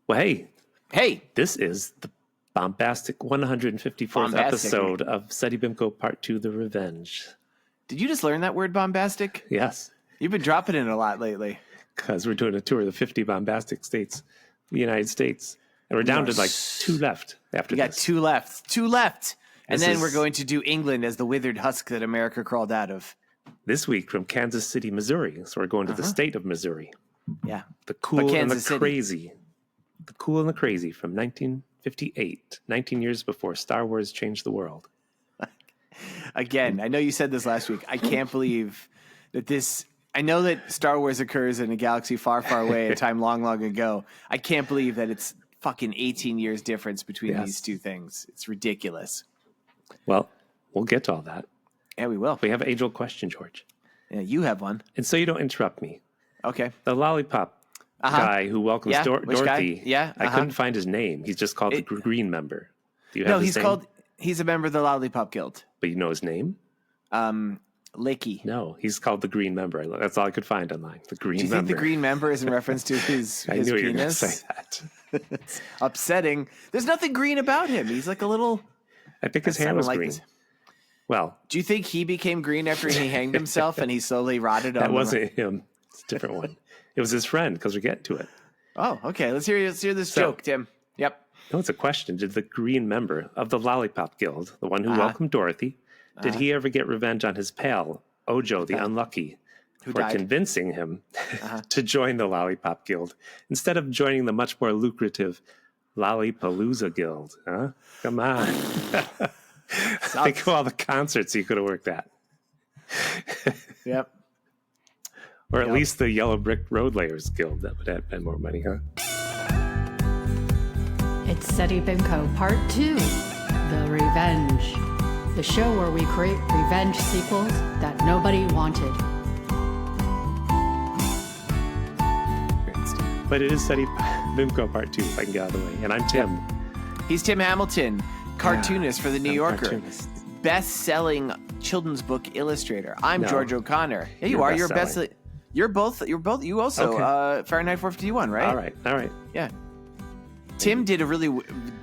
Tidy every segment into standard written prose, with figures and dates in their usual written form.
Well, hey, Hey, this is the bombastic 154th episode of Seddy Bimco Part 2, The Revenge. did you just learn that word bombastic? Yes, You've been dropping it a lot lately. because we're doing a tour of the 50 bombastic states, the United States. And we're down to like two left after We got this. two left. And This then is- we're going to do England as the withered husk that America crawled out of. This week from Kansas City, Missouri. So we're going to the state of Missouri. Yeah. The cool and the Kansas City. crazy. The cool and the crazy from 1958, 19 years before Star Wars changed the world. Again, I know you said this last week. I can't believe that this... I know that Star Wars occurs in a galaxy far, far away, a time long, long ago. I can't believe that it's fucking 18 years difference between these two things. It's ridiculous. Well, we'll get to all that. Yeah, we will. We have an age-old question, George. Yeah, you have one. And so you don't interrupt me. Okay. The lollipop guy who welcomes Yeah, which guy? Dorothy. Yeah, I couldn't find his name. He's just called the green member. Do you have his name? He's a member of the Lollipop Guild. But you know his name? Licky. No, he's called the green member. That's all I could find online. The green Do you member. think the green member is in reference to his I knew you were going to penis? say that. It's upsetting. There's nothing green about him. He's like a little... I think his hair was green. Well, Do you think he became green after he hanged himself and he slowly rotted on that wasn't him. It's a different one. It was his friend, because we're getting to it. Oh, okay. Let's hear this joke, Tim. Yep. No, it's a question. Did the green member of the Lollipop Guild, the one who welcomed Dorothy, did he ever get revenge on his pal, Ojo the Unlucky, Who for died? convincing him to join the Lollipop Guild instead of joining the much more lucrative Lollipalooza Guild? Huh? Come on. Think of all the concerts you could have worked at. Yep. Or at least the Yellow Brick Road Layers Guild. That would have been more money, huh? It's Seddy Bimco Part 2, The Revenge. The show where we create revenge sequels that nobody wanted. But it is Seddy Bimco Part 2, if I can get out of the way. And I'm Tim. He's Tim Hamilton, cartoonist for The New Yorker. Cartoonist. Best-selling children's book illustrator. I'm George O'Connor. Yeah, you You're are. You're best-selling. You're both. You also Fahrenheit 451, right? All right. Yeah. Tim did a really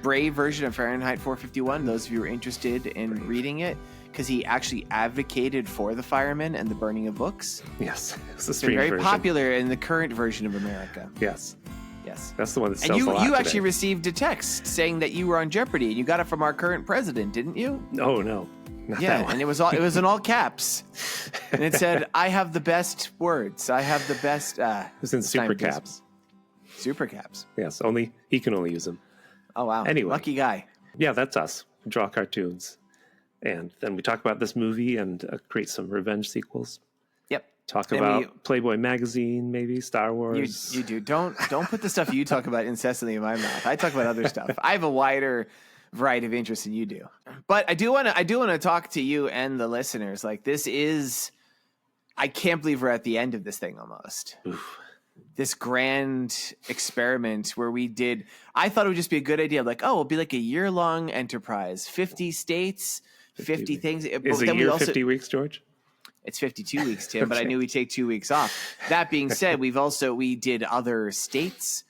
brave version of Fahrenheit 451. Those of you who are interested in reading it, because he actually advocated for the firemen and the burning of books. Yes. It's a It's stream very version. popular in the current version of America. Yes. Yes. That's the one that And sells a lot you today. actually received a text saying that you were on Jeopardy, and you got it from our current president, didn't you? Oh, no. Not that Yeah, one. and it was in all caps, and it said, "I have the best words. I have the best." It was in super caps. Super caps. Yes, he can only use them. Oh wow! Anyway. Lucky guy. Yeah, that's us. We draw cartoons. And then we talk about this movie and create some revenge sequels. Yep. Talk And about Playboy magazine, maybe Star Wars. You do. Don't put the stuff you talk about incessantly in my mouth. I talk about other stuff. I have a wider variety of interests than you do. But I do want to talk to you and the listeners. Like, this is, I can't believe we're at the end of this thing almost. Oof. This grand experiment where I thought it would just be a good idea. Like, it'll be like a year-long enterprise, 50 states, 50 things. Is a year 50 weeks, George? It's 52 weeks, Tim, but I knew we'd take 2 weeks off. That being said, we did other states.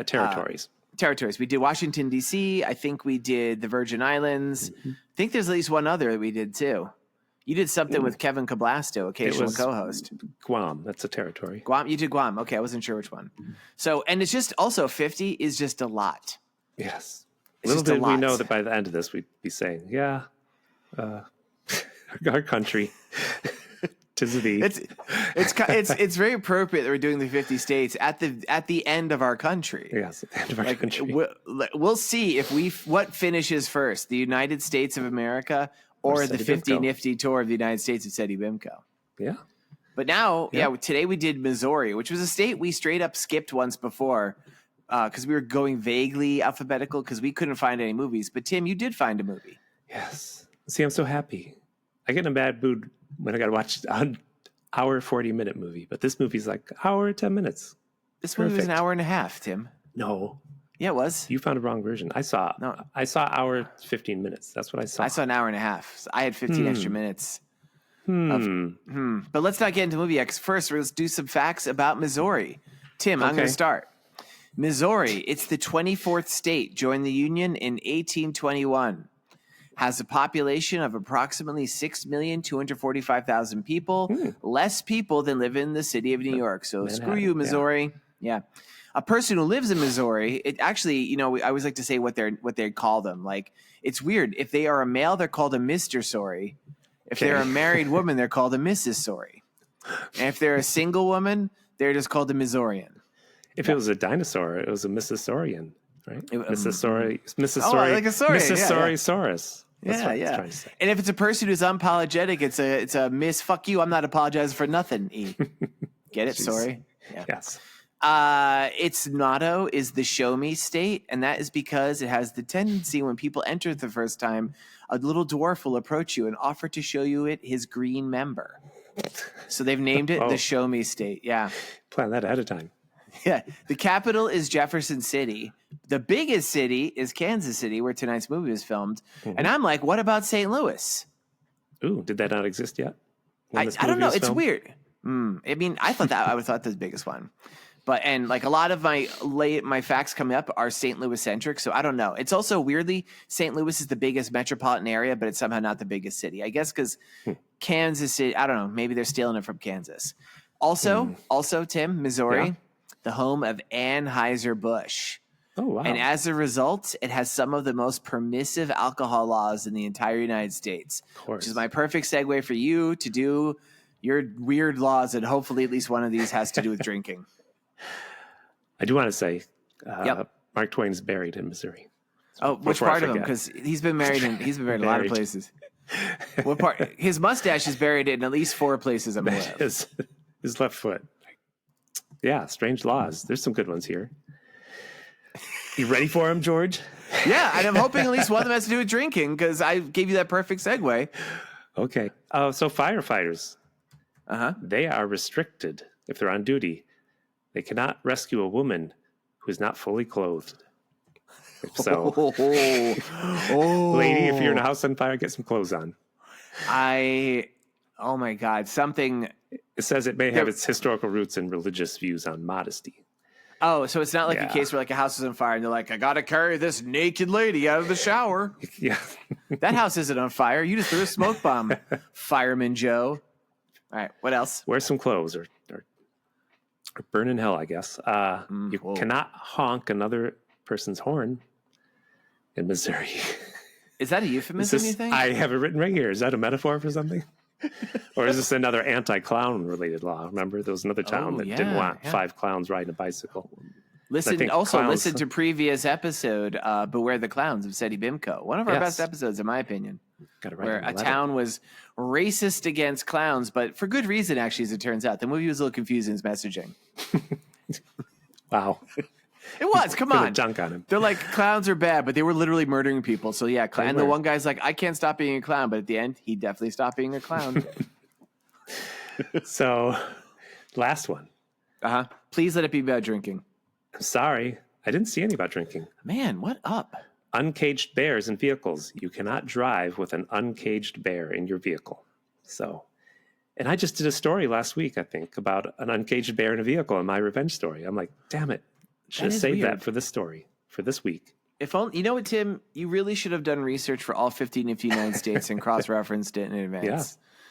Territories? Territories. We did Washington, D.C. I think we did the Virgin Islands. I think there's at least one other that we did, too. You did something with Kevin Cablasto, occasional co-host. Guam. That's a territory. Guam. You did Guam. Okay, I wasn't sure which one. So, and it's just also 50 is just a lot. Yes. It's Little just a did we lot. know that by the end of this, we'd be saying, our country, tis of thee. It's very appropriate that we're doing the 50 states at the end of our country. Yes, at the end of our country. We'll see what finishes first, the United States of America or the Seddy 50 Bimco. Nifty tour of the United States of Seddy Bimco. Yeah. But now, today we did Missouri, which was a state we straight up skipped once before because we were going vaguely alphabetical because we couldn't find any movies. But Tim, you did find a movie. Yes. See, I'm so happy. I get in a bad mood when I got to watch an hour, 40-minute movie. But this movie's like hour, 10 minutes. This movie was an Perfect. hour and a half, Tim. No. Yeah, it was. You found a wrong version. I saw hour, 15 minutes. That's what I saw. I saw an hour and a half. So I had 15 extra minutes. But let's not get into the movie yet. 'Cause first, let's do some facts about Missouri. Tim, I'm going to start. Missouri, it's the 24th state, joined the Union in 1821. Has a population of approximately 6,245,000 people, less people than live in the city of New York. So Manhattan, screw you, Missouri. Yeah. A person who lives in Missouri, it actually, I always like to say what they call them. Like, it's weird. If they are a male, they're called a Mr. Sorry. If they're a married woman, they're called a Mrs. Sorry. And if they're a single woman, they're just called a Missourian. If it was a dinosaur, it was a Missourian, right? Mrs. like a Sorry. Saurus. Yeah. And if it's a person who's unapologetic, it's a Miss Fuck you. I'm not apologizing for nothing. Get it? Sorry. Yeah. Yes. Its motto is the show me state, and that is because it has the tendency when people enter the first time, a little dwarf will approach you and offer to show you his green member. So they've named it the show me state. Yeah. Plan that ahead of time. Yeah. The capital is Jefferson City. The biggest city is Kansas City, where tonight's movie was filmed. Mm-hmm. And I'm like, what about St. Louis? Ooh, did that not exist yet? I don't know. It's weird. I mean, I would have thought the biggest one. And like a lot of my facts coming up are St. Louis centric. So I don't know. It's also weirdly, St. Louis is the biggest metropolitan area, but it's somehow not the biggest city. I guess because Kansas City, I don't know. Maybe they're stealing it from Kansas. Also, Tim, Missouri, the home of Anheuser-Busch. Oh, wow. And as a result, it has some of the most permissive alcohol laws in the entire United States, which is my perfect segue for you to do your weird laws. And hopefully at least one of these has to do with drinking. I do want to say Mark Twain is buried in Missouri. Which part of him? Because he's been married in a lot of places. What part? His mustache is buried in at least 4 places I'm aware of. His left foot. Yeah, strange laws. There's some good ones here. You ready for him, George? Yeah, and I'm hoping at least one of them has to do with drinking because I gave you that perfect segue. Okay. So firefighters, they are restricted if they're on duty. They cannot rescue a woman who is not fully clothed. So, lady, if you're in a house on fire, get some clothes on. Oh my God, something. It says it may have its historical roots in religious views on modesty. Oh, so it's not like a case where like a house is on fire and they're like, I got to carry this naked lady out of the shower. Yeah. That house isn't on fire. You just threw a smoke bomb, Fireman Joe. All right, what else? Wear some clothes or burn in hell, I guess. You cannot honk another person's horn in Missouri. Is that a euphemism, you think? I have it written right here. Is that a metaphor for something? Or is this another anti-clown related law? Remember, there was another town that didn't want 5 clowns riding a bicycle. Listen to previous episode, Beware the Clowns of Seddy Bimco. One of our best episodes, in my opinion. Where a town was racist against clowns, but for good reason, actually, as it turns out. The movie was a little confusing in its messaging. Wow. It was. Come on. Dunk on him. They're like, clowns are bad, but they were literally murdering people. So yeah, and the one guy's like, I can't stop being a clown, but at the end, he definitely stopped being a clown. So, last one. Please let it be about drinking. I'm sorry, I didn't see any about drinking. Man, what up? Uncaged bears in vehicles. You cannot drive with an uncaged bear in your vehicle. So, and I just did a story last week, I think, about an uncaged bear in a vehicle in my revenge story. I'm like, damn it. Should have saved that for this story, for this week. If only, you know what, Tim? You really should have done research for all 15 of the United States and cross-referenced it in advance. Yeah.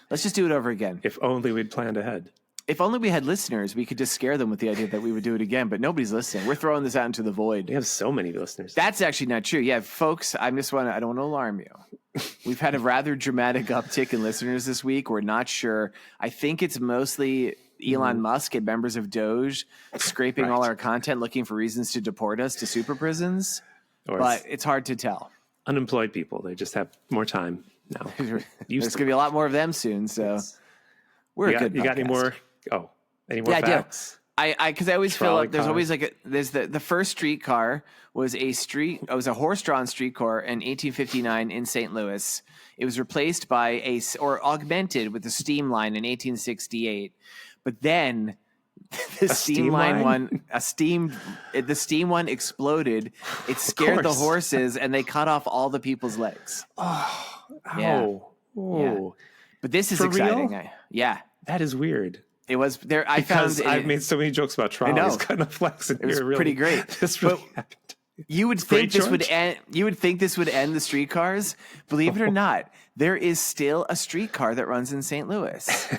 Let's just do it over again. If only we'd planned ahead. If only we had listeners, we could just scare them with the idea that we would do it again, but nobody's listening. We're throwing this out into the void. We have so many listeners. That's actually not true. Yeah, folks, I don't want to alarm you. We've had a rather dramatic uptick in listeners this week. We're not sure. I think it's mostly Elon Musk and members of Doge scraping all our content, looking for reasons to deport us to super prisons. But it's hard to tell. Unemployed people, they just have more time now. There's going to be a lot more of them soon. So we're a good podcast. You got any more? Any more facts? Because I always feel like there's always there's the first streetcar was a horse-drawn streetcar in 1859 in St. Louis. It was replaced by augmented with a steam line in 1868. But then the steam one exploded. It scared the horses and they cut off all the people's legs. Oh, yeah. Oh. But this is For exciting. real? Yeah. That is weird. It was there. Because I've made so many jokes about trolleys. Kind of flexing. It was pretty great. This really happened. You would think this would end. You would think this would end the streetcars. Believe it or not, there is still a streetcar that runs in St. Louis.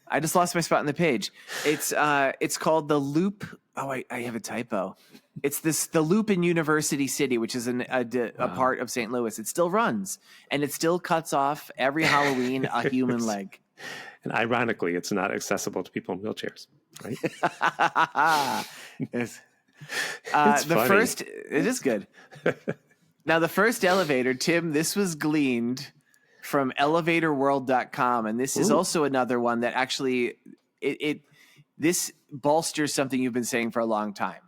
I just lost my spot on the page. It's called the Loop. Oh, I have a typo. It's the Loop in University City, which is a part of St. Louis. It still runs, and it still cuts off every Halloween a human leg. And ironically, it's not accessible to people in wheelchairs, right? Yes. It's funny. It is good. Now, the first elevator, Tim, this was gleaned from elevatorworld.com. And this is also another one that actually, this bolsters something you've been saying for a long time.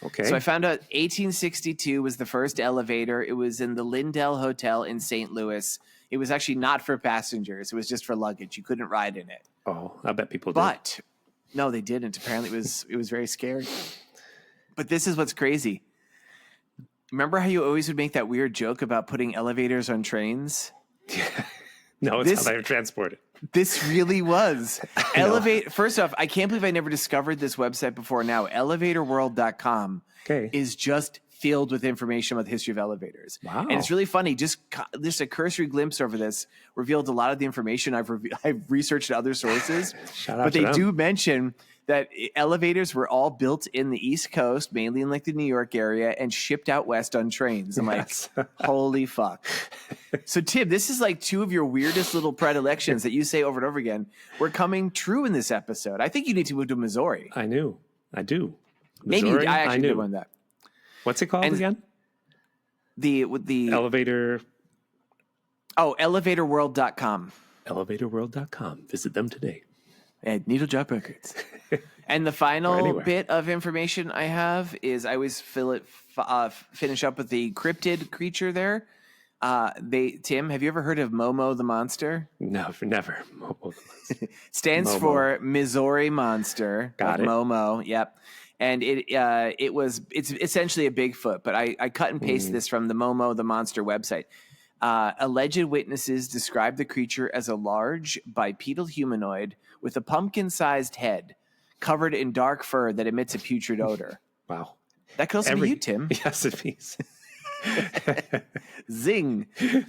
Okay. So I found out 1862 was the first elevator. It was in the Lindell Hotel in St. Louis. It was actually not for passengers. It was just for luggage. You couldn't ride in it. Oh, I bet people did. But no, they didn't. Apparently, it was very scary. But this is what's crazy. Remember how you always would make that weird joke about putting elevators on trains? No, it's how they're transported. This really was. First off, I can't believe I never discovered this website before now. Elevatorworld.com is just filled with information about the history of elevators. Wow. And it's really funny. Just a cursory glimpse over this revealed a lot of the information I've researched at other sources. But they do mention that elevators were all built in the East Coast, mainly in like the New York area, and shipped out west on trains. I'm like, holy fuck. So Tim, this is like two of your weirdest little predilections that you say over and over again were coming true in this episode. I think you need to move to Missouri. I do. Missouri, Maybe I actually did one that. What's it called again? The elevator. Oh, elevatorworld.com. Elevatorworld.com. Visit them today. At Needle Drop Records. And the final bit of information I have is I always finish up with the cryptid creature there. Tim, have you ever heard of Momo the Monster? No, never. Momo the Monster. Stands for Missouri Monster. Got it. Momo, yep. And it's essentially a Bigfoot, but I cut and paste this from the Momo the Monster website. Alleged witnesses describe the creature as a large bipedal humanoid with a pumpkin-sized head covered in dark fur that emits a putrid odor. Wow. That could also be you, Tim. Yes, it is. Zing. Do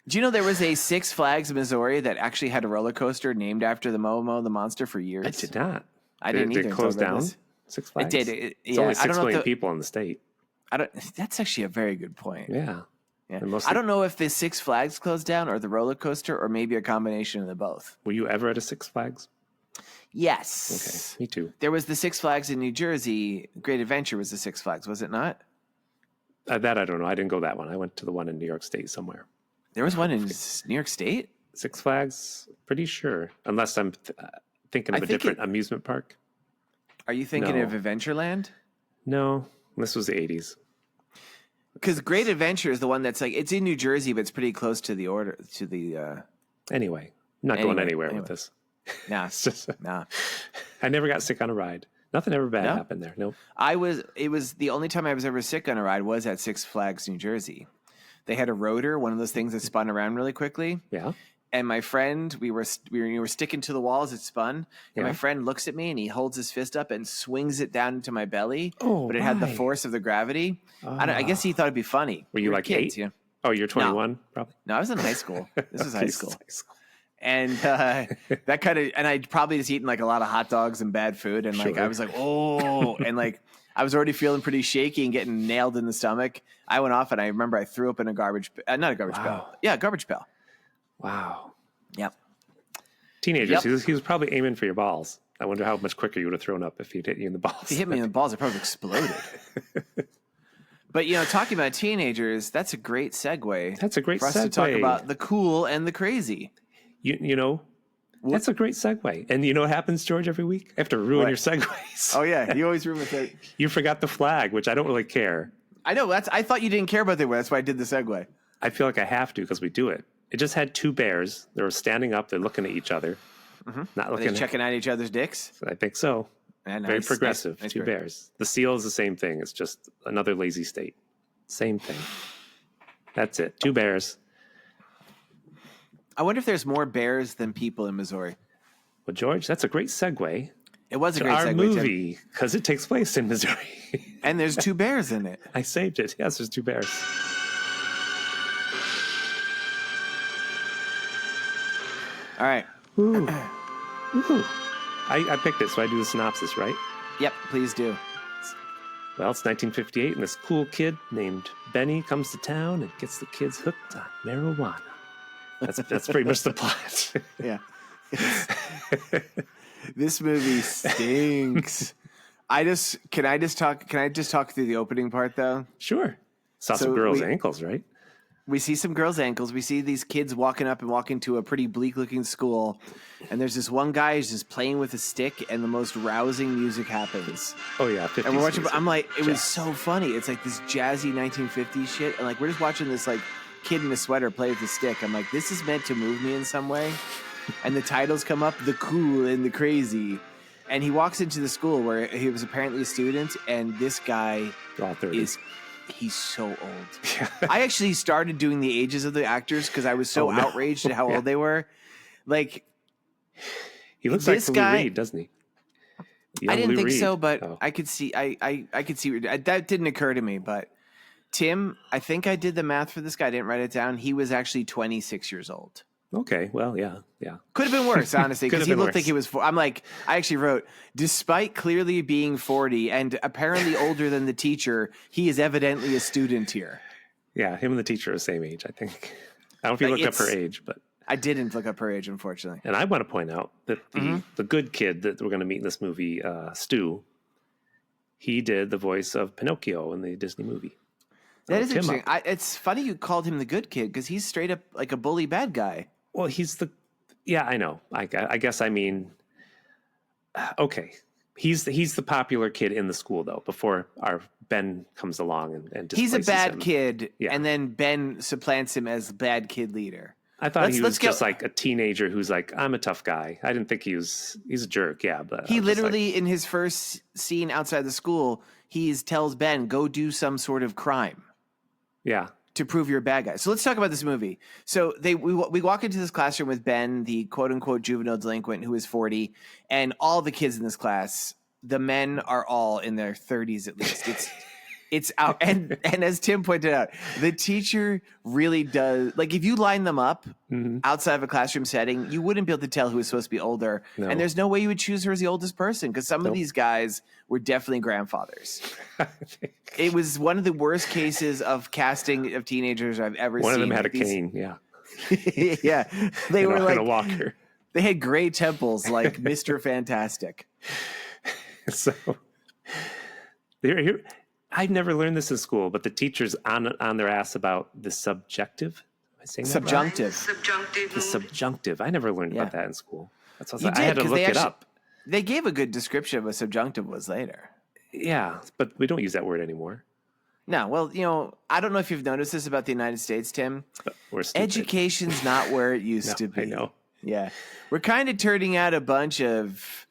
you know there was a Six Flags, Missouri that actually had a roller coaster named after the Momo the Monster for years? I did not. I didn't either. Did it close down? Six Flags? It did. It's only 6 million people in the state. That's actually a very good point. Yeah. I don't know if the Six Flags closed down or the roller coaster or maybe a combination of the both. Were you ever at a Six Flags? Yes. Okay, me too. There was the Six Flags in New Jersey. Great Adventure was the Six Flags, was it not? That I don't know. I didn't go that one. I went to the one in New York State somewhere. There was one in New York State? Six Flags? Pretty sure. Unless I'm thinking of a different amusement park. Are you thinking of Adventureland? No. This was the 80s. Because Great Adventure is the one that's like, it's in New Jersey, but it's pretty close to the Anyway, I'm not going anywhere with this. Nah. It's just, nah. I never got sick on a ride. Nothing ever bad happened there. Nope. It was the only time I was ever sick on a ride was at Six Flags, New Jersey. They had a rotor, one of those things that spun around really quickly. Yeah. And my friend, we were sticking to the wall as it spun. And my friend looks at me and he holds his fist up and swings it down into my belly. Oh, but it had the force of the gravity. I guess he thought it'd be funny. Were you like kids, 8? Yeah. Oh, you're 21, probably. No, I was in high school. This was high school. And that kind of, and I'd probably just eaten like a lot of hot dogs and bad food. And like, I was like, oh, and like, I was already feeling pretty shaky and getting nailed in the stomach. I went off and I remember I threw up in a garbage, not a garbage pail. Yeah, garbage pail. Wow. Yep. Teenagers, he was probably aiming for your balls. I wonder how much quicker you would have thrown up if he'd hit you in the balls. If he hit me in the balls, I probably exploded. But, talking about teenagers, that's a great segue. That's a great segue. For us to talk about the cool and the crazy. You know, that's a great segue. And you know what happens, George, every week? I have to ruin your segues. Oh, yeah. You always ruin it. You forgot the flag, which I don't really care. I know. I thought you didn't care about the way. That's why I did the segue. I feel like I have to because we do it. It just had 2 bears. They were standing up. They're looking at each other. Mm-hmm. Not looking. Are they checking out each other's dicks? I think so. Nice, very progressive. Nice 2 bears. The seal is the same thing. It's just another lazy state. Same thing. That's it. 2 bears. I wonder if there's more bears than people in Missouri. Well, George, that's a great segue It was a to great our segue, movie because it takes place in Missouri. And there's 2 bears in it. I saved it. Yes, there's 2 bears. All right. Ooh. Ooh. I picked it, so I do the synopsis, right? Yep, please do. Well, it's 1958, and this cool kid named Benny comes to town and gets the kids hooked on marijuana. That's pretty much the plot. Yeah. This movie stinks. Can I just talk through the opening part though? Sure. Saw some girls' ankles, right? We see some girls' ankles. We see these kids walking to a pretty bleak looking school. And there's this one guy who's just playing with a stick and the most rousing music happens. Oh yeah. 50s and we're watching, music. I'm like, it was so funny. It's like this jazzy 1950s shit. And like, we're just watching this like kid in a sweater play with a stick. I'm like, this is meant to move me in some way. And the titles come up, The Cool and the Crazy. And he walks into the school where he was apparently a student. And this guy he's so old. Yeah. I actually started doing the ages of the actors because I was so outraged at how old they were. Like, he looks like Lou Reed, doesn't he? I didn't think so, but I could see. I could see that didn't occur to me. But Tim, I think I did the math for this guy. I didn't write it down. He was actually 26 years old. Okay, well, yeah. Could have been worse, honestly, because he looked like he was. I'm like, I actually wrote, despite clearly being 40 and apparently older than the teacher, he is evidently a student here. Yeah, him and the teacher are the same age, I think. I don't know if you looked up her age, but I didn't look up her age, unfortunately. And I want to point out that the good kid that we're going to meet in this movie, Stu, he did the voice of Pinocchio in the Disney movie. That is interesting. It's funny you called him the good kid because he's straight up like a bully bad guy. Well, yeah, I know. I guess I mean, okay. He's the popular kid in the school though. Before our Ben comes along and he's a bad him. kid, and then Ben supplants him as bad kid leader. I thought he was just like a teenager who's like, I'm a tough guy. I didn't think he's a jerk. Yeah, but he literally in his first scene outside the school, he tells Ben, go do some sort of crime. Yeah. To prove you're a bad guy. So let's talk about this movie. So we walk into this classroom with Ben, the quote unquote juvenile delinquent who is 40, and all the kids in this class, the men are all in their 30s at least. It's out. And as Tim pointed out, the teacher really does, like if you line them up outside of a classroom setting, you wouldn't be able to tell who was supposed to be older. No. And there's no way you would choose her as the oldest person because some of these guys were definitely grandfathers. It was one of the worst cases of casting of teenagers I've ever seen. One of them had a cane, yeah. Yeah. They were like a walker. They had gray temples like Mr. Fantastic. So here I've never learned this in school, but the teacher's on their ass about the subjective. Am I saying that subjunctive. Right? The subjunctive. I never learned about that in school. That's what I had to look it up. They gave a good description of what subjunctive was later. Yeah, but we don't use that word anymore. No, well, I don't know if you've noticed this about the United States, Tim. We're stupid. Education's not where it used to be. I know. Yeah. We're kind of turning out a bunch of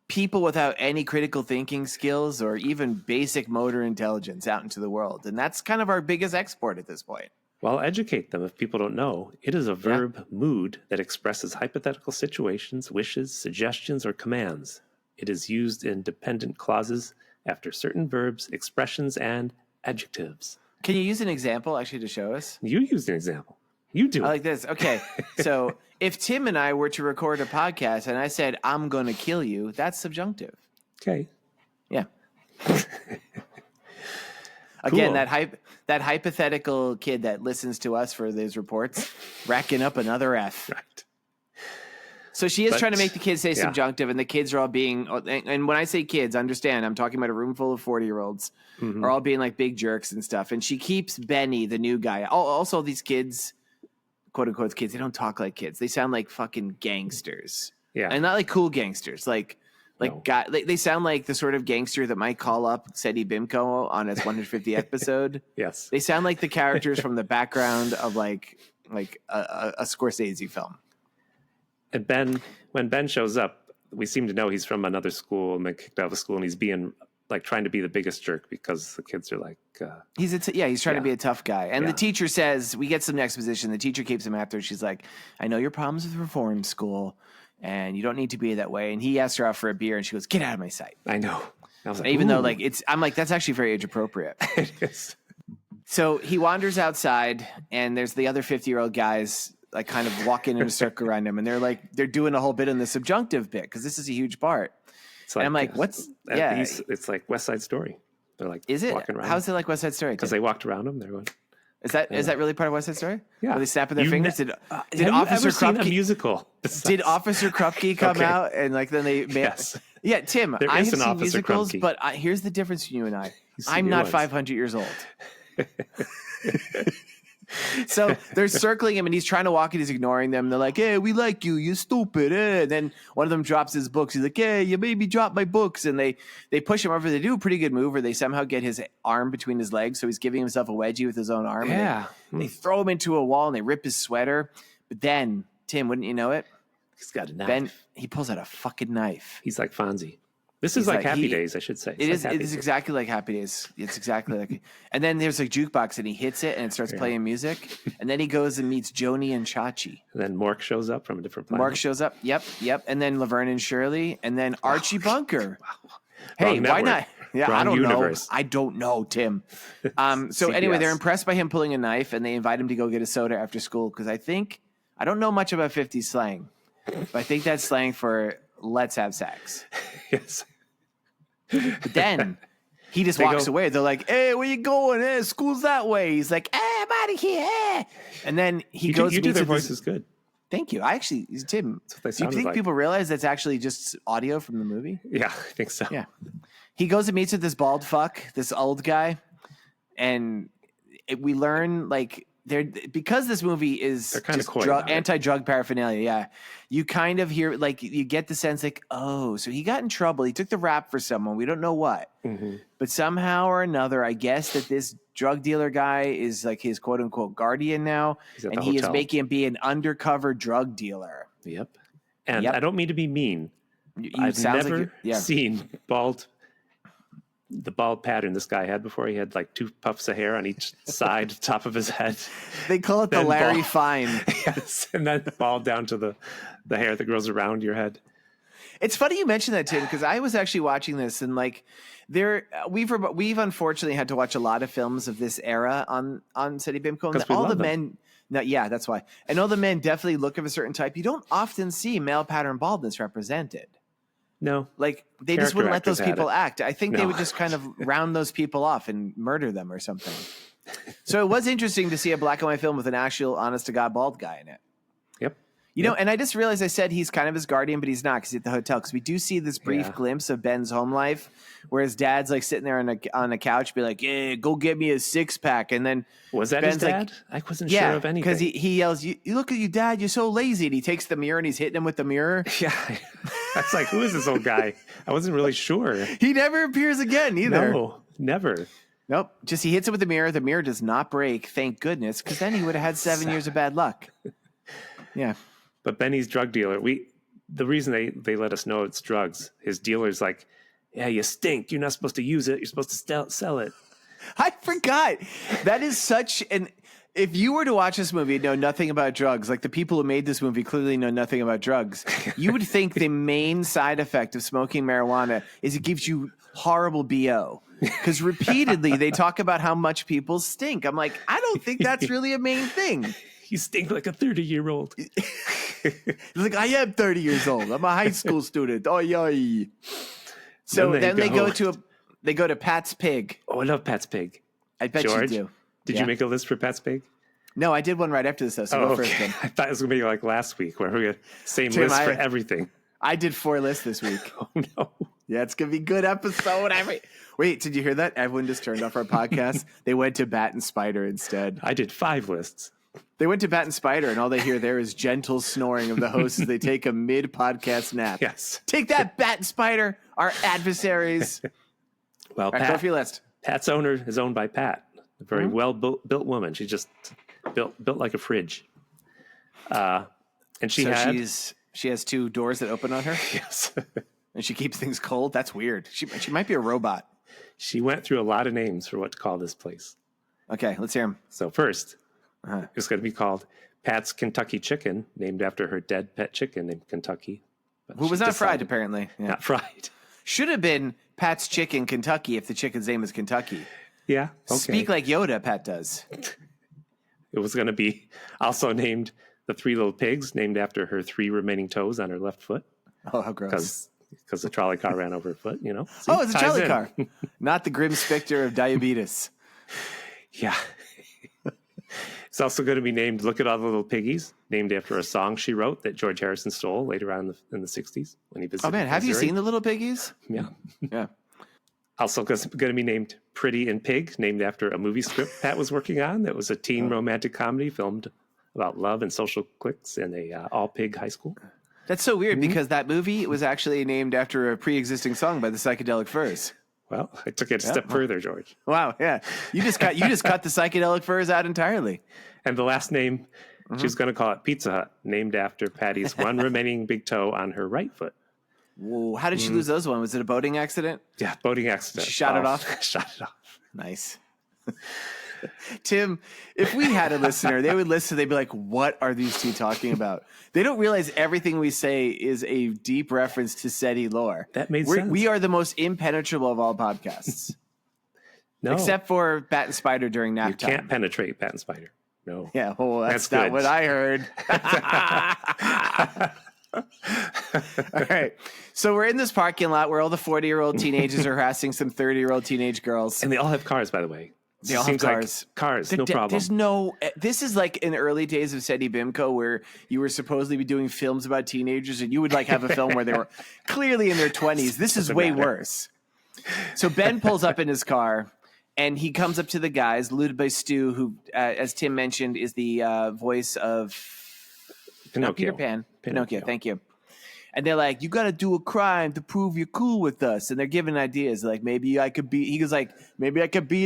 people without any critical thinking skills or even basic motor intelligence out into the world. And that's kind of our biggest export at this point. Well, educate them if people don't know. It is a verb mood that expresses hypothetical situations, wishes, suggestions, or commands. It is used in dependent clauses after certain verbs, expressions, and adjectives. Can you use an example actually to show us? You used an example. You do. I like this. Okay. So if Tim and I were to record a podcast and I said, I'm going to kill you, that's subjunctive. Okay. Yeah. Again, that hypothetical kid that listens to us for these reports, racking up another F. Right. So she is trying to make the kids say subjunctive, and the kids are all being, and when I say kids, understand, I'm talking about a room full of 40-year-olds, are all being like big jerks and stuff. And she keeps Benny, the new guy. Also, these kids, quote unquote kids, they don't talk like kids. They sound like fucking gangsters. Yeah. And not like cool gangsters. They sound like the sort of gangster that might call up Seddy Bimco on his 150th episode. Yes. They sound like the characters from the background of like a Scorsese film. And when Ben shows up, we seem to know he's from another school and been kicked out of the school, and he's being like trying to be the biggest jerk because the kids are like, he's trying to be a tough guy. And the teacher says, we get some exposition. The teacher keeps him after. She's like, I know your problems with reform school. and you don't need to be that way. And he asked her out for a beer, and she goes, "Get out of my sight." I know. I was like, Even though ooh. I'm like, that's actually very age appropriate. It is. So he wanders outside, and there's the other 50-year-old guys like kind of walking in a circle around him, and they're doing a whole bit in the subjunctive bit because this is a huge part. It's and I'm like, what's it's like West Side Story. They're like, is it? walking around. How's it like West Side Story? Because they walked around him. They're going. Is that really part of West Side Story? Yeah. Were they snapping their fingers? Did have Officer you ever seen a Krupke musical? Did Officer Krupke come Okay. out and like then they Yes. Yeah, Tim, There I have is an seen Officer musicals, Krupke. but here's the difference between you and I. You've seen I'm new not ones. 500 years old. So they're circling him, and he's trying to walk, and he's ignoring them. They're like, "Hey, we like you. You're stupid." And then one of them drops his books. He's like, "Hey, you made me drop my books." And they push him over. They do a pretty good move where they somehow get his arm between his legs, so he's giving himself a wedgie with his own arm. Yeah. And they throw him into a wall, and they rip his sweater. But then, Tim, wouldn't you know it? He's got a knife. Ben, he pulls out a fucking knife. He's like Fonzie. This is He's like like- Happy he- Days, I should say. It It's is. like It Happy is Days. exactly like Happy Days. It's exactly like. And then there's a jukebox, and he hits it, and it starts playing music. And then he goes and meets Joni and Chachi. And then Mork shows up from a different planet. Mark shows up. Yep. And then Laverne and Shirley, and then Archie Bunker. Hey, Wrong why network. not? Yeah, Wrong I don't universe. know. I don't know, Tim. So anyway, CBS. they're impressed by him pulling a knife, and they invite him to go get a soda after school because I don't know much about 50s slang, but I think that's slang for let's have sex. Yes. But then he just They walks go- away. They're like, "Hey, where you going? Hey, school's that way." He's like, "Hey, I'm out of here." Hey. And then he goes. You do meets their with this- voices good. Thank you. I actually, Tim. That's what they Do you sounded think like. people realize that's actually just audio from the movie? Yeah, I think so. Yeah. He goes and meets with this bald fuck, this old guy, and we learn like because this movie is They're kinda just coy about it. anti-drug paraphernalia. Yeah, you kind of hear like you get the sense like, oh, so he got in trouble. He took the rap for someone. We don't know what, but somehow or another, I guess that this drug dealer guy is like his quote unquote guardian now, He's at and the he is hotel. making him be an undercover drug dealer. Yep. And Yep. I don't mean to be mean. I've sounds never like seen the bald pattern this guy had before. He had like two puffs of hair on each side, top of his head. They call it the Then Larry bald. Fine. Yes, and then bald down to the hair that grows around your head. It's funny you mentioned that, Tim, because I was actually watching this and like we've unfortunately had to watch a lot of films of this era on Seddy Bimco, and 'Cause we all the love them. men. No, yeah, that's why. And all the men definitely look of a certain type. You don't often see male pattern baldness represented. No. Like they just Character wouldn't let those actors had people it. act. I think they No. would just kind of round those people off and murder them or something. So it was interesting to see a black and white film with an actual honest to God bald guy in it. Yep. You know, and I just realized I said he's kind of his guardian, but he's not because he's at the hotel. Because we do see this brief Yeah. glimpse of Ben's home life, where his dad's like sitting there on a couch, be like, "Yeah, go get me a 6-pack," and then Was that Ben's his like- dad? I wasn't yeah, sure of anything. because he yells, you look at you, Dad, you're so lazy," and he takes the mirror and he's hitting him with the mirror. Yeah. I was like, who is this old guy? I wasn't really sure. He never appears again either. No, never. Nope. Just he hits it with the mirror. The mirror does not break, thank goodness, because then he would have had 7 years of bad luck. Yeah. But Benny's drug dealer, the reason they let us know it's drugs, his dealer's like, yeah, you stink. You're not supposed to use it. You're supposed to sell it. I forgot. That is such an. If you were to watch this movie and know nothing about drugs, like the people who made this movie clearly know nothing about drugs, you would think the main side effect of smoking marijuana is it gives you horrible BO. Because repeatedly they talk about how much people stink. I'm like, I don't think that's really a main thing. You stink like a 30-year-old. It's like, I am 30 years old. I'm a high school student. Oy, oy. So Then then they they go to Pat's Pig. Oh, I love Pat's Pig. I bet George, you do. Did Yeah. you make a list for Pat's Pig? No, I did one right after this, though. So Oh, go first, okay. then. I thought it was going to be like last week where we had same Tim, list for everything. I did 4 lists this week. Oh, no. Yeah, it's going to be a good episode. Wait, did you hear that? Everyone just turned off our podcast. They went to Bat and Spider instead. I did 5 lists. They went to Bat and Spider, and all they hear there is gentle snoring of the hosts as they take a mid-podcast nap. Yes. Take that, Bat and Spider, our adversaries. Well, All right, go for your list. Pat's owner is owned by Pat, a very Mm-hmm. well-built woman. She's just built like a fridge. And she had... She has 2 doors that open on her, Yes. and she keeps things cold. That's weird. She might be a robot. She went through a lot of names for what to call this place. Okay, let's hear him. So first, Uh-huh. it's going to be called Pat's Kentucky Chicken, named after her dead pet chicken named Kentucky. Who was not fried, apparently. Yeah. Not fried. Should have been Pat's Chicken Kentucky if the chicken's name is Kentucky. Yeah. Okay. Speak like Yoda, Pat does. It was going to be also named the Three Little Pigs, named after her 3 remaining toes on her left foot. Oh, how gross. Because the trolley car ran over her foot, you know. See, it's a trolley car. Not the grim specter of diabetes. Yeah. It's also going to be named Look at All the Little Piggies, named after a song she wrote that George Harrison stole later on in the 60s when he visited. Oh, man. Have Missouri. You seen the Little Piggies? Yeah. Yeah. Also going to be named Pretty in Pig, named after a movie script Pat was working on that was a teen romantic comedy filmed about love and social cliques in a all-pig high school. That's so weird because that movie was actually named after a pre-existing song by the Psychedelic Furs. Well, I took it a step further, George. Wow, yeah. You just cut the Psychedelic Furs out entirely. And the last name, she was going to call it Pizza Hut, named after Patty's one remaining big toe on her right foot. Whoa, how did she lose those one? Was it a boating accident? Yeah, boating accident. She shot it off? Shot it off. Nice. Tim, if we had a listener, they would listen. They'd be like, what are these two talking about? They don't realize everything we say is a deep reference to SETI lore. That made sense. We are the most impenetrable of all podcasts. No. Except for Bat and Spider during nap time. You can't penetrate Bat and Spider. No. Yeah, well, that's not good. what I heard. All right. So we're in this parking lot where all the 40-year-old teenagers are harassing some 30-year-old teenage girls. And they all have cars, by the way. They all have cars. Like cars, no problem. There's no. This is like in the early days of Seddy Bimco, where you were supposedly be doing films about teenagers, and you would like have a film where they were clearly in their 20s. This is way worse. So Ben pulls up in his car, and he comes up to the guys, led by Stu, who, as Tim mentioned, is the voice of Pinocchio. Peter Pan. Pinocchio. Thank you. And they're like, you got to do a crime to prove you're cool with us. And they're giving ideas like, maybe I could beat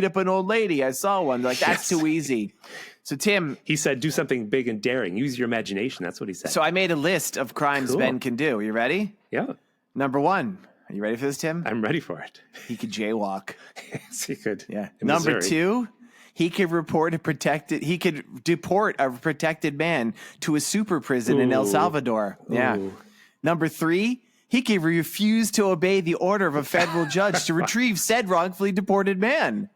up an old lady. I saw one. They're like, that's too easy. So Tim, he said, do something big and daring. Use your imagination. That's what he said. So I made a list of crimes Ben can do. Are you ready? Yeah. Number 1. Are you ready for this, Tim? I'm ready for it. He could jaywalk. Yes, he could. Yeah. Number Missouri. 2. He could deport a protected man to a super prison in El Salvador. Yeah. Ooh. Number 3, he could refuse to obey the order of a federal judge to retrieve said wrongfully deported man.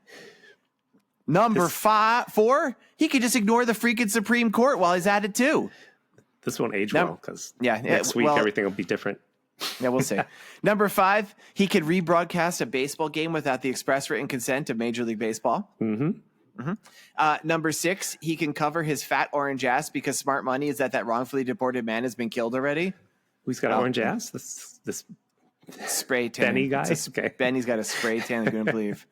Number 4, he could just ignore the freaking Supreme Court while he's at it too. This won't age well because next week everything will be different. Yeah, we'll see. Number 5, he could rebroadcast a baseball game without the express written consent of Major League Baseball. Number 6, he can cover his fat orange ass because smart money is that wrongfully deported man has been killed already. Who's got orange ass? This spray tan. Benny guy? Okay. Benny's got a spray tan, I couldn't believe.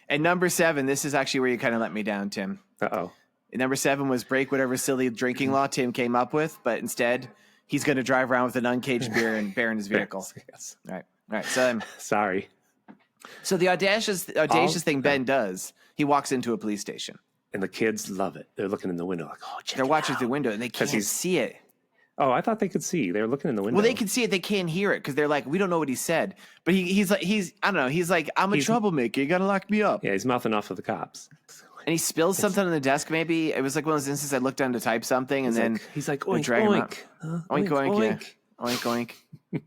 And number 7, this is actually where you kind of let me down, Tim. Uh-oh. Number 7 was break whatever silly drinking law Tim came up with, but instead he's going to drive around with an uncaged beer in his vehicle. Yes. All right. So sorry. So the audacious thing Ben does, he walks into a police station. And the kids love it. They're looking in the window like, oh, check They're it watching out. through the window and they can't see it. Oh, I thought they could see. They were looking in the window. Well, they can see it. They can't hear it because they're like, we don't know what he said. But he's like, I don't know. He's like, I'm a troublemaker. You got to lock me up. Yeah, he's mouthing off of the cops. And he spills something on the desk. Maybe it was like one of those instances I looked down to type something, and then he's like, oink, drag him oink. out. Oink, oink, yeah. Oink, oink.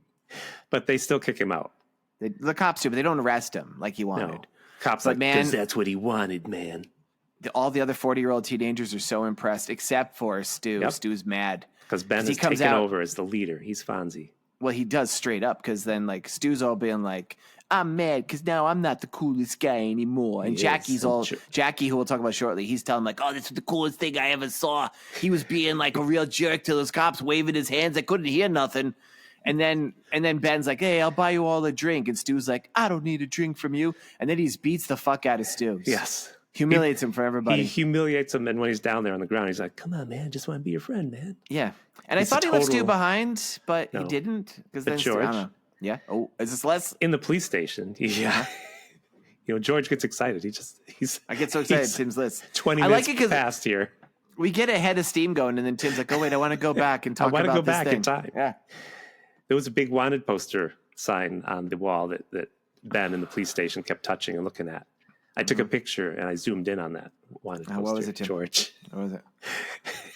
But they still kick him out. The cops do, but they don't arrest him like he wanted. No. Cops but like, man, because that's what he wanted, man. All the other 40-year-old teenagers are so impressed, except for Stu. Yep. Stu's mad. Because Ben is taking over as the leader. He's Fonzie. Well, he does straight up because then like Stu's all being like, I'm mad because now I'm not the coolest guy anymore. And Jackie, who we'll talk about shortly, he's telling him like, oh, this is the coolest thing I ever saw. He was being like a real jerk to those cops, waving his hands. I couldn't hear nothing. And then Ben's like, hey, I'll buy you all a drink. And Stu's like, I don't need a drink from you. And then he beats the fuck out of Stu. Yes. Humiliates him for everybody. He humiliates him, and when he's down there on the ground, he's like, come on, man, just want to be your friend, man. Yeah. And I thought he left Stu behind, but he didn't. Because then George. I don't know. Yeah. Oh, is this less? In the police station. Yeah. George gets excited. I get so excited. Tim's list. 20 minutes past here. We get a head of steam going, and then Tim's like, oh, wait, I want to go back and talk about this thing. I want to go back in time. Yeah. There was a big wanted poster sign on the wall that Ben in the police station kept touching and looking at. I took a picture and I zoomed in on that wanted poster. What was it, Tim? George? What was it?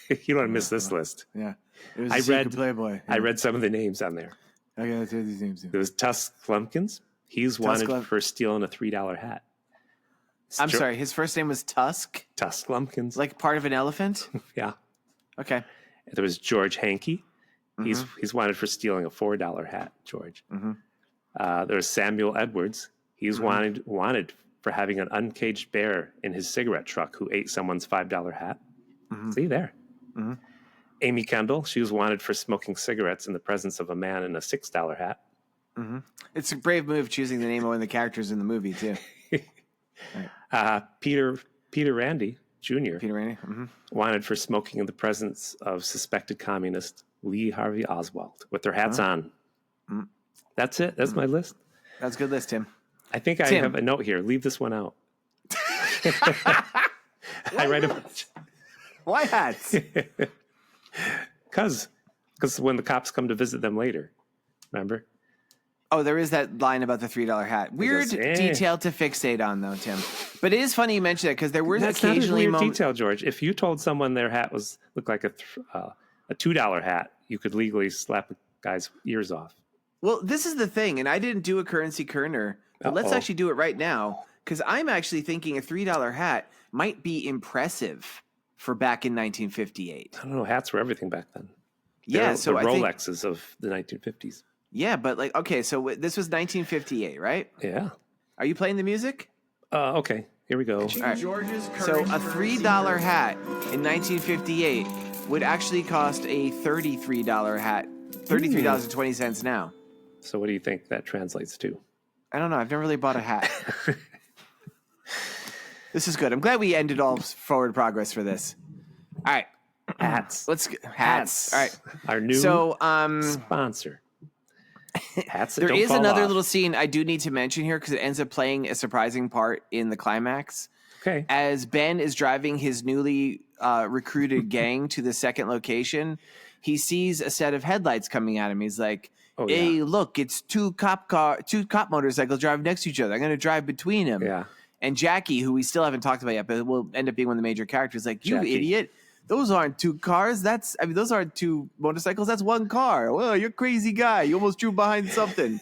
You don't want to miss this list. Yeah. It was I read Playboy. I read some of the names on there. Okay, let's hear these names. There was Tusk Lumpkins. He's wanted for stealing a $3 hat. I'm sorry, his first name was Tusk? Tusk Lumpkins. Like part of an elephant? Yeah. Okay. There was George Hankey. He's wanted for stealing a $4 hat, George. There was Samuel Edwards. He's wanted for having an uncaged bear in his cigarette truck who ate someone's $5 hat. See there. Amy Kendall, she was wanted for smoking cigarettes in the presence of a man in a $6 hat. It's a brave move choosing the name of one of the characters in the movie, too. Peter Randy Jr. Peter Randy. Wanted for smoking in the presence of suspected communist Lee Harvey Oswald with their hats on. That's it. That's my list. That's a good list, Tim. I think I have a note here. Leave this one out. I read a bunch. Why hats? Because when the cops come to visit them later, remember? Oh, there is that line about the $3 hat. Weird detail to fixate on, though, Tim. But it is funny you mention that because there were occasionally not a weird detail, George. If you told someone their hat looked like a $2 hat, you could legally slap a guy's ears off. Well, this is the thing, and I didn't do a currency kerner, but let's actually do it right now because I'm actually thinking a $3 hat might be impressive for back in 1958. I don't know. Hats were everything back then. So the I think Rolexes of the 1950s. Yeah, but so this was 1958, right? Yeah. Are you playing the music? Okay. Here we go. All right. So a $3 hat in 1958 would actually cost a $33 hat, $33.20 now. So what do you think that translates to? I don't know. I've never really bought a hat. This is good. I'm glad we ended all forward progress for this. All right. Hats. Let's get hats. All right. Our new sponsor. Hats. There is another little scene I do need to mention here because it ends up playing a surprising part in the climax. Okay. As Ben is driving his newly recruited gang to the second location, he sees a set of headlights coming at him. He's like, "Hey, look! It's two cop motorcycles driving next to each other. I'm going to drive between them." Yeah. And Jackie, who we still haven't talked about yet, but will end up being one of the major characters, like, "You idiot! Those aren't two cars. Those aren't two motorcycles. That's one car. Well, you're a crazy guy. You almost drew behind something."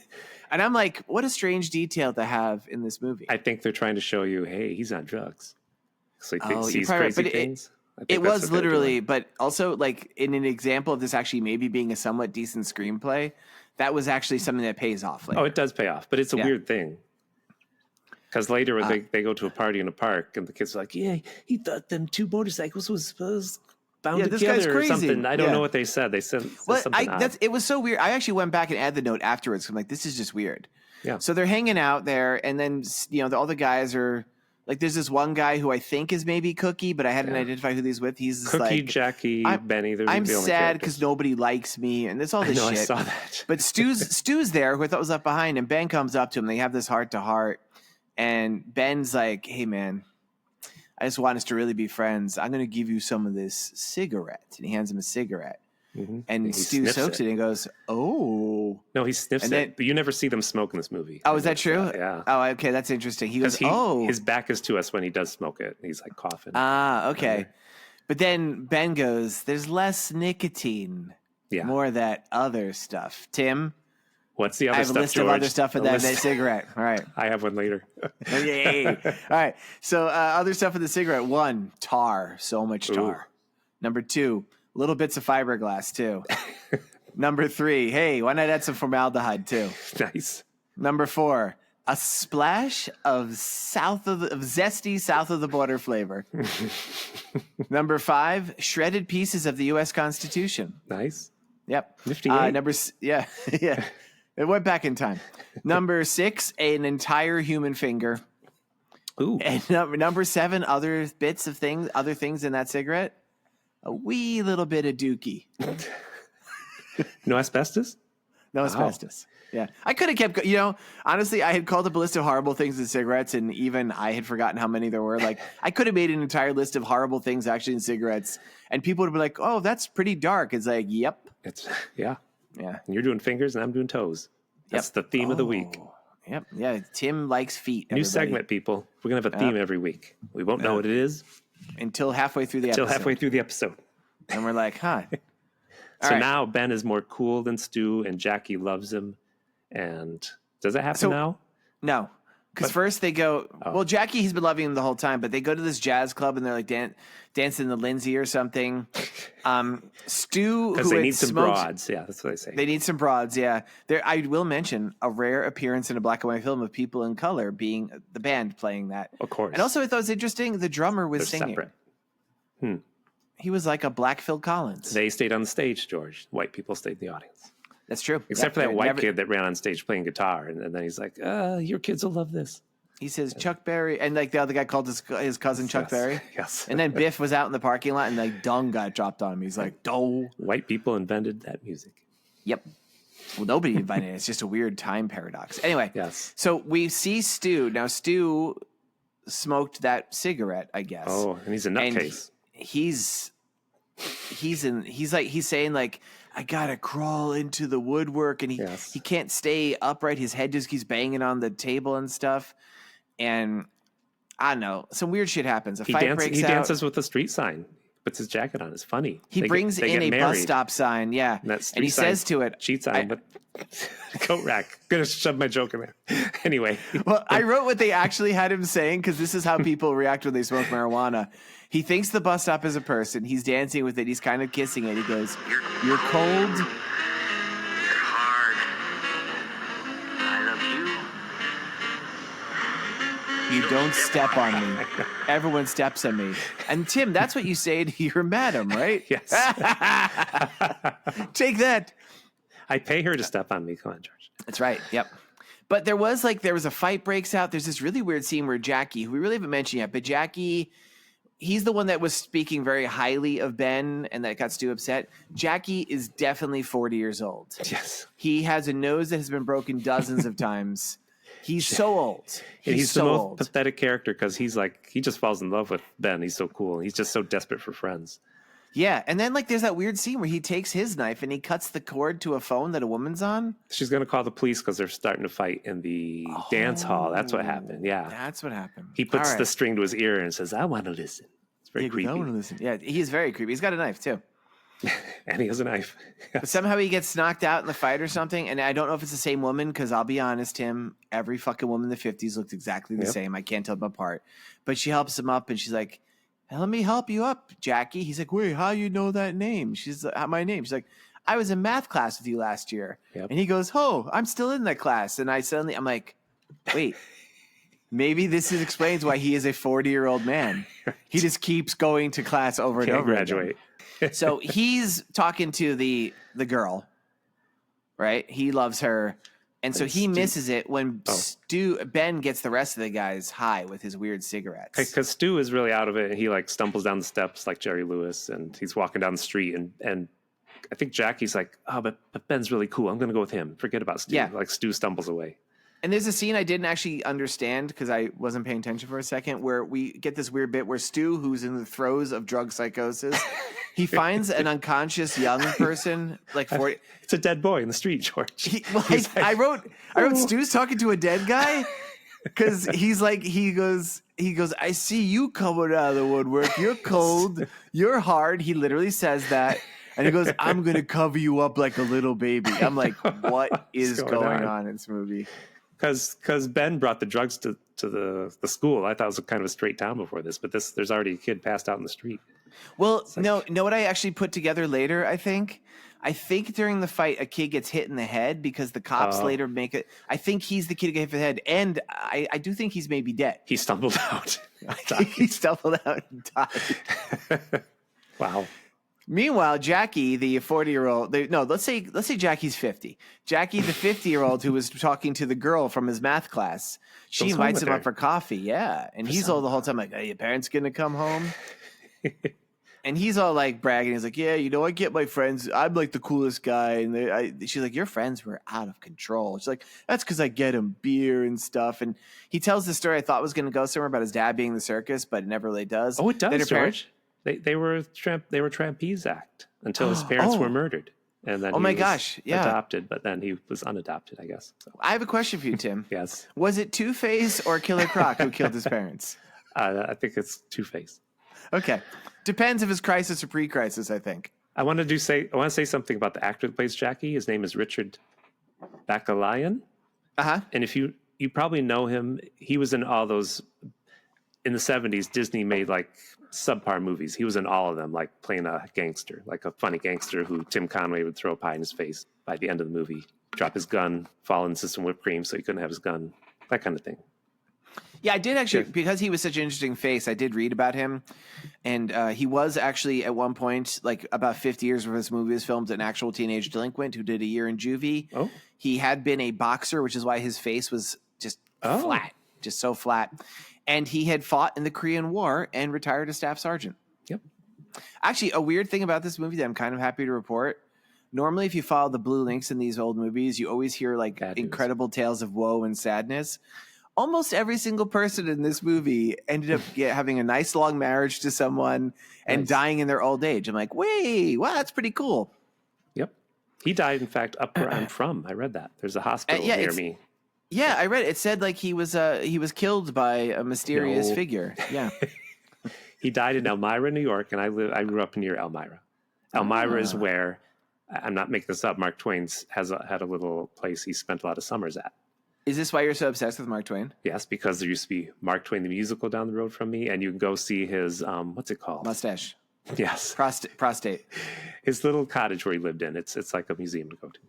And I'm like, what a strange detail to have in this movie. I think they're trying to show you, hey, he's on drugs. So he sees right. crazy But things. It was literally, but also like in an example of this actually maybe being a somewhat decent screenplay, that was actually something that pays off later. Oh, it does pay off, but it's a weird thing. Because later they go to a party in a park and the kids are like, yeah, he thought them two motorcycles was bound this guy's together or crazy. something. I don't know what they said. They said something odd. It was so weird. I actually went back and added the note afterwards. I'm like, this is just weird. Yeah. So they're hanging out there, and then all the guys are like, there's this one guy who I think is maybe Cookie, but I hadn't identified who he's with. He's Cookie, like, Jackie, Benny. I'm sad because nobody likes me, and there's all this shit. I saw that. But Stu's there, who I thought was up behind, and Ben comes up to him. They have this heart to heart, and Ben's like, "Hey, man, I just want us to really be friends. I'm going to give you some of this cigarette," and he hands him a cigarette. Mm-hmm. And Stu soaks it and goes, "Oh." No, he sniffs it, but you never see them smoke in this movie. Oh, is that true? Yeah. Oh, okay, that's interesting. He goes, "Oh." His back is to us when he does smoke it. And he's like coughing. Ah, okay. But then Ben goes, "There's less nicotine, more of that other stuff." Tim? What's the other stuff, George? I have a list of other stuff in that cigarette. All right. I have one later. Yay. All right. So other stuff in the cigarette. 1, tar. So much tar. Ooh. Number 2, little bits of fiberglass too. Number 3, hey, why not add some formaldehyde too? Nice. Number 4, a splash of zesty south of the border flavor. Number 5, shredded pieces of the U.S. Constitution. Nice. Yep. Nifty. Yeah. It went back in time. Number 6, an entire human finger. Ooh. And number 7, other things in that cigarette. A wee little bit of dookie. No asbestos? No asbestos. Yeah. I could have kept, honestly, I had called up a list of horrible things in cigarettes, and even I had forgotten how many there were. Like, I could have made an entire list of horrible things actually in cigarettes, and people would be like, "Oh, that's pretty dark." It's like, yep. Yeah. Yeah. And you're doing fingers and I'm doing toes. That's the theme of the week. Yep. Yeah. Tim likes feet. New segment, people. We're going to have a theme every week. We won't know what it is until halfway through the episode. And we're like, huh. So now Ben is more cool than Stu, and Jackie loves him. And does that happen now? No. Because first they go, well, Jackie, he's been loving him the whole time, but they go to this jazz club and they're like dancing the Lindsay or something. Stu, because they need some broads. Yeah, that's what they say. They need some broads, yeah. I will mention a rare appearance in a black and white film of people in color being the band playing that. Of course. And also I thought it was interesting, the drummer was singing. Separate. He was like a black Phil Collins. They stayed on the stage, George. White people stayed in the audience. That's true. Except for that white kid that ran on stage playing guitar. And then he's like, your kids will love this. He says Chuck Berry. And like the other guy called his cousin Chuck Berry. Yes. And then Biff was out in the parking lot and like dung got dropped on him. He's like, "Doh." White people invented that music. Yep. Well, nobody invented it. It's just a weird time paradox. Anyway. Yes. So we see Stu. Now Stu smoked that cigarette, I guess. Oh, and he's a nutcase. He's saying like, I gotta crawl into the woodwork, and he can't stay upright. His head just keeps banging on the table and stuff. And I don't know, some weird shit happens. Fight breaks out. He dances with a street sign. Puts his jacket on. It's funny. He brings in a bus stop sign, yeah, and he says to it, cheats on him with coat rack. Gonna shove my joke in there. Anyway. Well, I wrote what they actually had him saying because this is how people react when they smoke marijuana. He thinks the bus stop is a person. He's dancing with it. He's kind of kissing it. He goes, "You're cold. You're hard. I love you. You don't step on me. Everyone steps on me." And Tim, that's what you say to your madam, right? Yes. Take that. I pay her to step on me. Come on, George. That's right. Yep. But there was a fight breaks out. There's this really weird scene where Jackie, who we really haven't mentioned yet, but Jackie, he's the one that was speaking very highly of Ben and that got Stu upset. Jackie is definitely 40 years old. Yes. He has a nose that has been broken dozens of times. He's so old. He's the most pathetic character because he's like, he just falls in love with Ben. He's so cool. He's just so desperate for friends. Yeah. And then like there's that weird scene where he takes his knife and he cuts the cord to a phone that a woman's on. She's going to call the police because they're starting to fight in the dance hall. That's what happened. Yeah. That's what happened. He puts the string to his ear and says, "I want to listen." It's very creepy. I want to listen. Yeah. He's very creepy. He's got a knife too. And he has a knife. But somehow he gets knocked out in the fight or something. And I don't know if it's the same woman because I'll be honest, Tim, every fucking woman in the 50s looked exactly the same. I can't tell them apart. But she helps him up and she's like, "Let me help you up, Jackie." He's like, "Wait, how you know that name?" She's like, my name. She's like, "I was in math class with you last year." Yep. And he goes, "Oh, I'm still in that class." And I'm like, wait, maybe this explains why he is a 40-year-old man. He just keeps going to class over and over graduate. Again. So he's talking to the girl, right? He loves her. And so he misses it when Ben gets the rest of the guys high with his weird cigarettes. Because Stu is really out of it, and he like stumbles down the steps like Jerry Lewis, and he's walking down the street, and I think Jackie's like, "Oh, but Ben's really cool. I'm going to go with him. Forget about Stu." Yeah. Like Stu stumbles away. And there's a scene I didn't actually understand because I wasn't paying attention for a second where we get this weird bit where Stu, who's in the throes of drug psychosis, he finds an unconscious young person, like 40. It's a dead boy in the street, George. I wrote Stu's talking to a dead guy because he goes, "I see you coming out of the woodwork. You're cold. You're hard." He literally says that. And he goes, "I'm going to cover you up like a little baby." I'm like, what is going on in this movie? Because Ben brought the drugs to the school. I thought it was kind of a straight town before this, but there's already a kid passed out in the street. Well, no, know what I actually put together later, I think during the fight, a kid gets hit in the head because the cops later make it. I think he's the kid who got hit in the head. And I do think he's maybe dead. He stumbled out. He stumbled out and died. Wow. Meanwhile, Jackie, the 40-year-old, let's say Jackie's 50. Jackie, the 50-year-old who was talking to the girl from his math class, she invites him up for coffee. Yeah. And he's all the whole time like, "Are your parents going to come home?" And he's all like bragging. He's like, "Yeah, I get my friends. I'm like the coolest guy." And she's like, "Your friends were out of control." She's like, "That's because I get him beer and stuff." And he tells the story I thought was going to go somewhere about his dad being in the circus, but it never really does. Oh, it does, George. They were trapeze act until his parents were murdered, and then adopted. But then he was unadopted, I guess. So. I have a question for you, Tim. Yes. Was it Two-Face or Killer Croc who killed his parents? I think it's Two-Face. Okay. Depends if it's crisis or pre-crisis, I think. I want to say something about the actor that plays Jackie. His name is Richard Bacalayan. Uh-huh. And if you probably know him, he was in all those in the 70s. Disney made like subpar movies. He was in all of them, like playing a gangster, like a funny gangster who Tim Conway would throw a pie in his face by the end of the movie, drop his gun, fall into some whipped cream so he couldn't have his gun, that kind of thing. Yeah, I did actually, because he was such an interesting face, I did read about him. And he was actually at one point, like about 50 years before this movie was filmed, an actual teenage delinquent who did a year in juvie. Oh. He had been a boxer, which is why his face was just flat, just so flat. And he had fought in the Korean War and retired as staff sergeant. Yep. Actually, a weird thing about this movie that I'm kind of happy to report, normally if you follow the blue links in these old movies, you always hear like incredible tales of woe and sadness. Almost every single person in this movie ended up having a nice long marriage to someone and dying in their old age. I'm like, wait, wow, that's pretty cool. Yep. He died, in fact, up where I'm from. I read that. There's a hospital near me. Yeah, I read it. It said like he was killed by a mysterious figure. Yeah. He died in Elmira, New York, and I grew up near Elmira. Elmira is where, I'm not making this up, Mark Twain had a little place he spent a lot of summers at. Is this why you're so obsessed with Mark Twain? Yes, because there used to be Mark Twain the musical down the road from me, and you can go see his what's it called? Mustache. Yes, prostate. His little cottage where he lived in. It's like a museum to go to.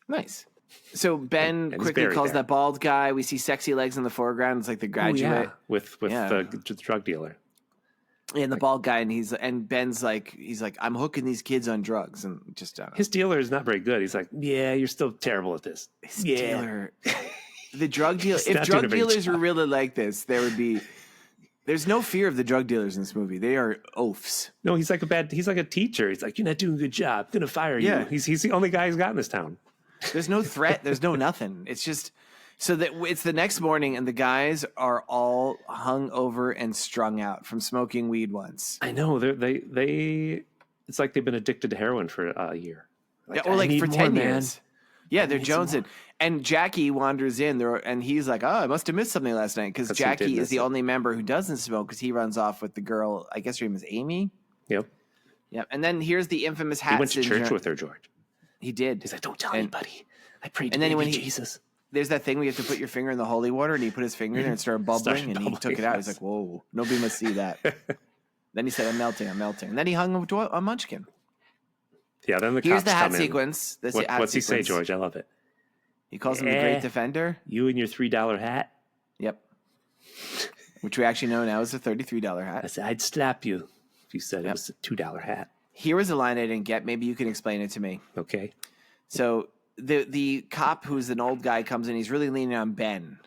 Nice. So Ben and quickly calls that bald guy. We see sexy legs in the foreground. It's like the graduate with the drug dealer. And the bald guy, and Ben's like, he's like, I'm hooking these kids on drugs, and just his dealer is not very good. He's like, yeah, you're still terrible at this. His dealer. The drug dealer. If drug dealers were really like this, there's no fear of the drug dealers in this movie. They are oafs. No, he's like a teacher. He's like, you're not doing a good job. I'm gonna fire you. He's the only guy who's got in this town. There's no threat. There's no nothing. It's just so that it's the next morning, and the guys are all hung over and strung out from smoking weed once. I know. They it's like they've been addicted to heroin for a year. Or like for 10 years. Yeah, they're jonesing. And Jackie wanders in there, and he's like, oh, I must have missed something last night, because Jackie is the only member who doesn't smoke, because he runs off with the girl. I guess her name is Amy. Yep. And then here's the infamous hat. He went to church with her, George. He did. He's like, don't tell anybody. I prayed to Jesus. There's that thing where you have to put your finger in the holy water, and he put his finger in there and started bubbling, and he took it out. He's like, whoa, nobody must see that. Then he said, I'm melting. And then he hung him to a munchkin. Yeah, then here's the hat sequence. What's he say, George? I love it. He calls him the great defender. You and your $3 hat? Yep. Which we actually know now is a $33 hat. I said, I'd slap you if you said it was a $2 hat. Here was a line I didn't get. Maybe you can explain it to me. Okay. So the cop, who's an old guy, comes in. He's really leaning on Ben.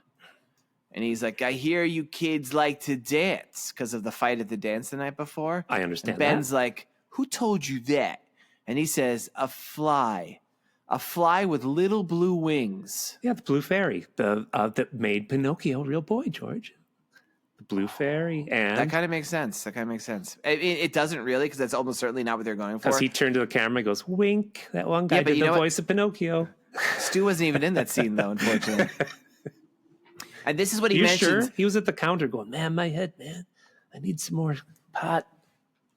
And he's like, I hear you kids like to dance because of the fight at the dance the night before. I understand and Ben's like, who told you that? And he says, a fly with little blue wings. Yeah, the blue fairy that made Pinocchio a real boy, George. The blue fairy. And that kind of makes sense. It doesn't really, because that's almost certainly not what they're going for. As he turned to the camera and goes, wink. That one guy did the voice of Pinocchio. Stu wasn't even in that scene, though, unfortunately. And this is what he mentions. Sure? He was at the counter going, man, my head, man. I need some more pot.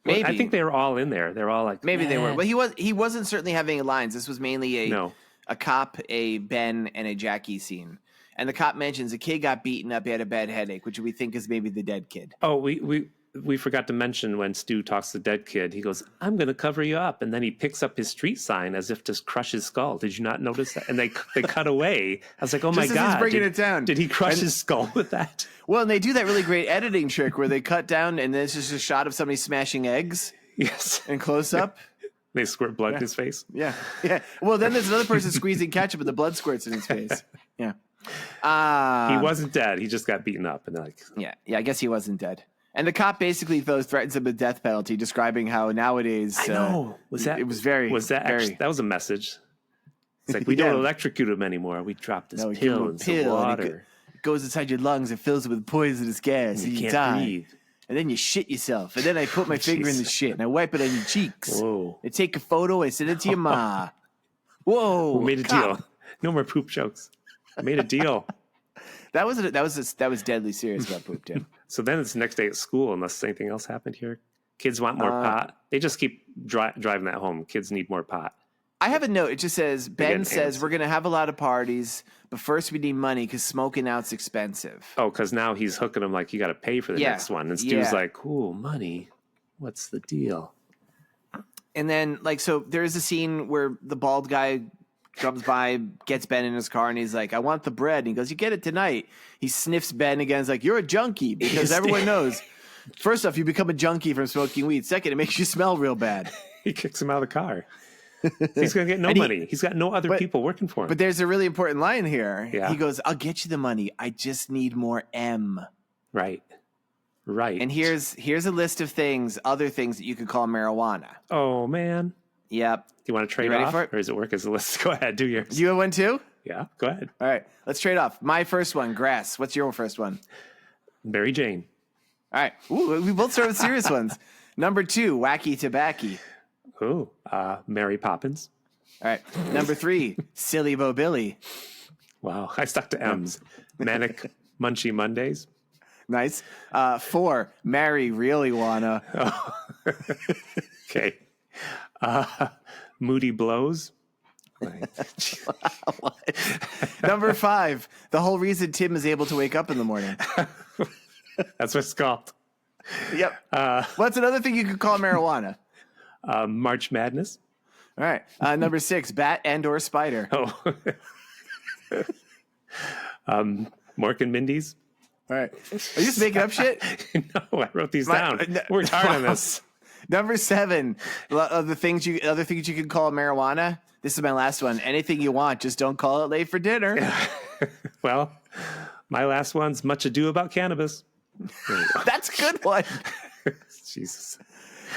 Maybe. I think they were all in there. They're all like, maybe they were, but he wasn't certainly having lines. This was mainly a cop, a Ben, and a Jackie scene. And the cop mentions a kid got beaten up. He had a bad headache, which we think is maybe the dead kid. Oh, we forgot to mention when Stu talks to the dead kid, he goes, I'm going to cover you up. And then he picks up his street sign as if to crush his skull. Did you not notice that? And they cut away. I was like, oh my God. He's bringing it down. Did he crush his skull with that? Well, and they do that really great editing trick where they cut down and then it's just a shot of somebody smashing eggs. Yes. And close up. They squirt blood in his face. Yeah. Well, then there's another person squeezing ketchup and the blood squirts in his face. Yeah. He wasn't dead. He just got beaten up. And they're like, yeah, I guess he wasn't dead. And the cop basically threatens him with death penalty, describing how nowadays I know. It was that was a message. It's like we don't electrocute him anymore. We drop this pill in some water. It goes inside your lungs and fills it with poisonous gas, and you can't die. breathe. And then you shit yourself. And then I put my finger in the shit and I wipe it on your cheeks. Whoa! I take a photo. I send it to your ma. Whoa! We made a deal. No more poop jokes. I made a deal. That was deadly serious about poop, Tim. So then it's the next day at school, unless anything else happened here. Kids want more pot. They just keep driving that home. Kids need more pot. I have a note. It just says, Ben says, we're going to have a lot of parties, but first we need money because smoking out's expensive. Oh, because now he's hooking them like, you got to pay for the next one. And Stu's like, cool, money. What's the deal? And then, like, so there is a scene where the bald guy comes by, gets Ben in his car, and he's like, I want the bread. And he goes, you get it tonight. He sniffs Ben again. He's like, you're a junkie, because everyone knows. First off, you become a junkie from smoking weed. Second, it makes you smell real bad. He kicks him out of the car. He's going to get no money. He's got no other people working for him. But there's a really important line here. Yeah. He goes, I'll get you the money. I just need more M. Right. And here's a list of other things that you could call marijuana. Oh, man. Yep. Do you want to trade off? Or does it work as a list? Go ahead. Do yours. You have one too? Yeah. Go ahead. All right. Let's trade off. My first one, grass. What's your first one? Mary Jane. All right. Ooh, we both start with serious ones. Number 2, wacky tobacco. Ooh, Mary Poppins. All right. Number 3, silly Bo Billy. Wow. I stuck to M's. Manic Munchy Mondays. Nice. 4, Mary Really Wanna. Oh. Okay. Moody Blows. Number 5, the whole reason Tim is able to wake up in the morning. That's what it's called. Yep. What's another thing you could call marijuana? March Madness. All right. Number 6, bat and or spider. Oh. Mork and Mindy's. All right. Are you just making up shit? No, I wrote these down. Worked hard on this. Number 7, other things you could call marijuana. This is my last one. Anything you want, just don't call it late for dinner. Well, my last one's Much Ado About Cannabis. That's a good one. Jesus.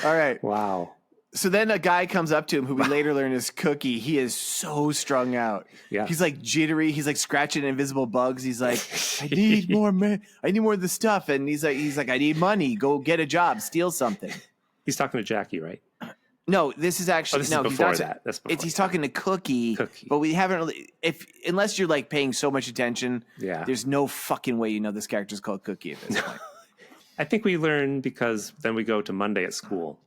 All right. Wow. So then a guy comes up to him who we later learn is Cookie. He is so strung out. Yeah. He's like jittery. He's like scratching invisible bugs. He's like, I need more, man. I need more of the stuff. And he's like, I need money. Go get a job. Steal something. He's talking to Jackie, right? No, this is actually this is before that. That's before he's talking to Cookie, but we haven't really. Unless you're like paying so much attention, there's no fucking way you know this character's called Cookie at this point. I think we learn because then we go to Monday at school.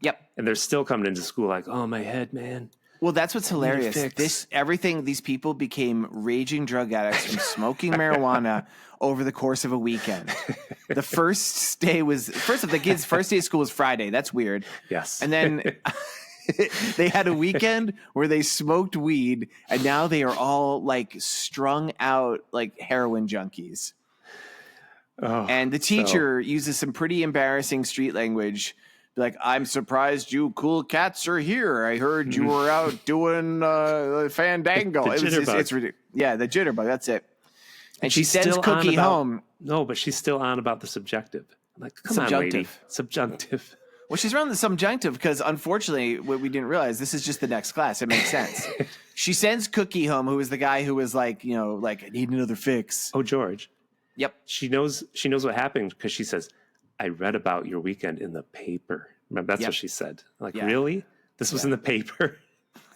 Yep, and they're still coming into school like, oh my head, man. Well, that's what's hilarious. These people became raging drug addicts from smoking marijuana over the course of a weekend. The first day was the kids' first day of school was Friday. That's weird. Yes. And then they had a weekend where they smoked weed, and now they are all like strung out like heroin junkies. Oh, and the teacher uses some pretty embarrassing street language. Like, I'm surprised you cool cats are here. I heard you were out doing Fandango. It's ridiculous. Yeah, the jitterbug. That's it. And she sends Cookie home. No, but she's still on about the subjective. I'm like, come on, lady. Subjunctive. Well, she's around the subjunctive because, unfortunately, what we didn't realize, this is just the next class. It makes sense. She sends Cookie home, who is the guy who was like, I need another fix. Oh, George. Yep. She knows what happened because she says, I read about your weekend in the paper. Remember, that's what she said. Like, really? This was in the paper?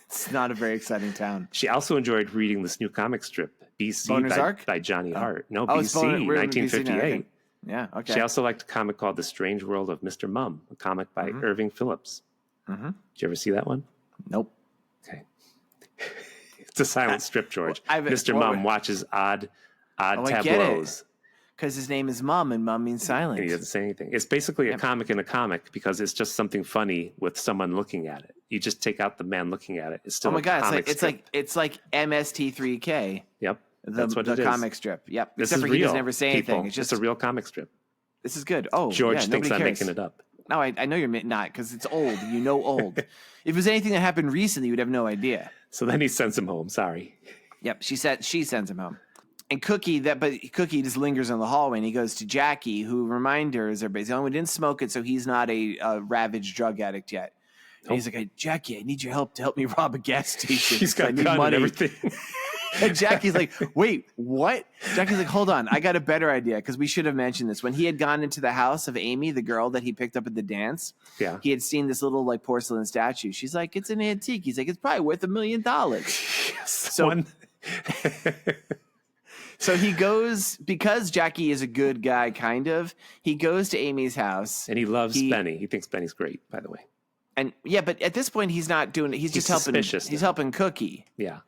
It's not a very exciting town. She also enjoyed reading this new comic strip, BC by Johnny Hart. No, BC, 1958. Yeah, okay. She also liked a comic called The Strange World of Mr. Mum, a comic by Irving Phillips. Did you ever see that one? Nope. Okay. It's a silent strip, George. Mr. Mum watches odd tableaus. Because his name is Mum, and Mum means silent. And he doesn't say anything. It's basically a comic in a comic because it's just something funny with someone looking at it. You just take out the man looking at it. It's still it's like MST3K. Yep, that's what it is. The comic strip. Yep. This Except is for real. He doesn't ever say anything. It's just a real comic strip. This is good. Oh, George thinks I'm making it up. No, I know you're not because it's old. Old. If it was anything that happened recently, you would have no idea. So then he sends him home. Sorry. Yep. She sends him home. And Cookie just lingers in the hallway, and he goes to Jackie, who reminders everybody, we didn't smoke it, so he's not a ravaged drug addict yet. And he's like, hey, Jackie, I need your help to help me rob a gas station. He's got gun and everything. And Jackie's like, wait, what? Jackie's like, hold on, I got a better idea, because we should have mentioned this. When he had gone into the house of Amy, the girl that he picked up at the dance, he had seen this little like porcelain statue. She's like, it's an antique. He's like, it's probably worth $1 million. Yes, so So he goes, because Jackie is a good guy, kind of, he goes to Amy's house. And he loves Benny. He thinks Benny's great, by the way. And yeah, but at this point, he's not doing it. He's just helping. He's helping Cookie. Yeah.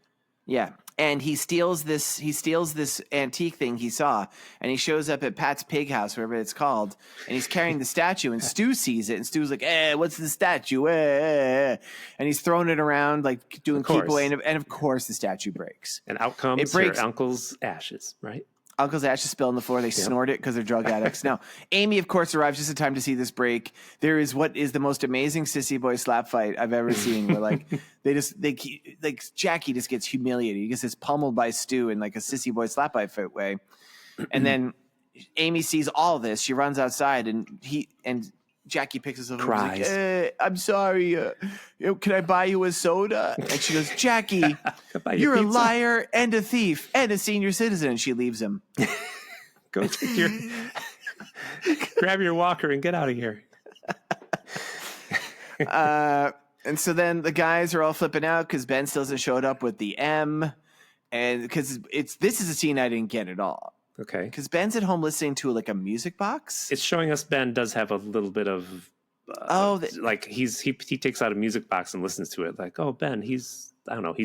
Yeah. And he steals this antique thing he saw, and he shows up at Pat's Pig House, wherever it's called, and he's carrying the statue, and Stu sees it, and Stu's like, what's the statue? And he's throwing it around, like doing keep away, and of course the statue breaks. And out comes her uncle's ashes, right? Uncle's ashes spill on the floor. They snort it because they're drug addicts. Now, Amy, of course, arrives just in time to see this break. There is what is the most amazing sissy boy slap fight I've ever seen. Where like Jackie just gets humiliated. He gets pummeled by Stu in like a sissy boy slap fight way, and then Amy sees all this. She runs outside, and Jackie picks us up and cries. Like, I'm sorry. Can I buy you a soda? And she goes, Jackie, you're a liar and a thief and a senior citizen. And she leaves him. Go take your grab your walker and get out of here. And so then the guys are all flipping out because Ben still hasn't showed up with the M, and because this is a scene I didn't get at all. Okay. Because Ben's at home listening to like a music box. It's showing us Ben does have a little bit of like he takes out a music box and listens to it. Like, oh, Ben, he's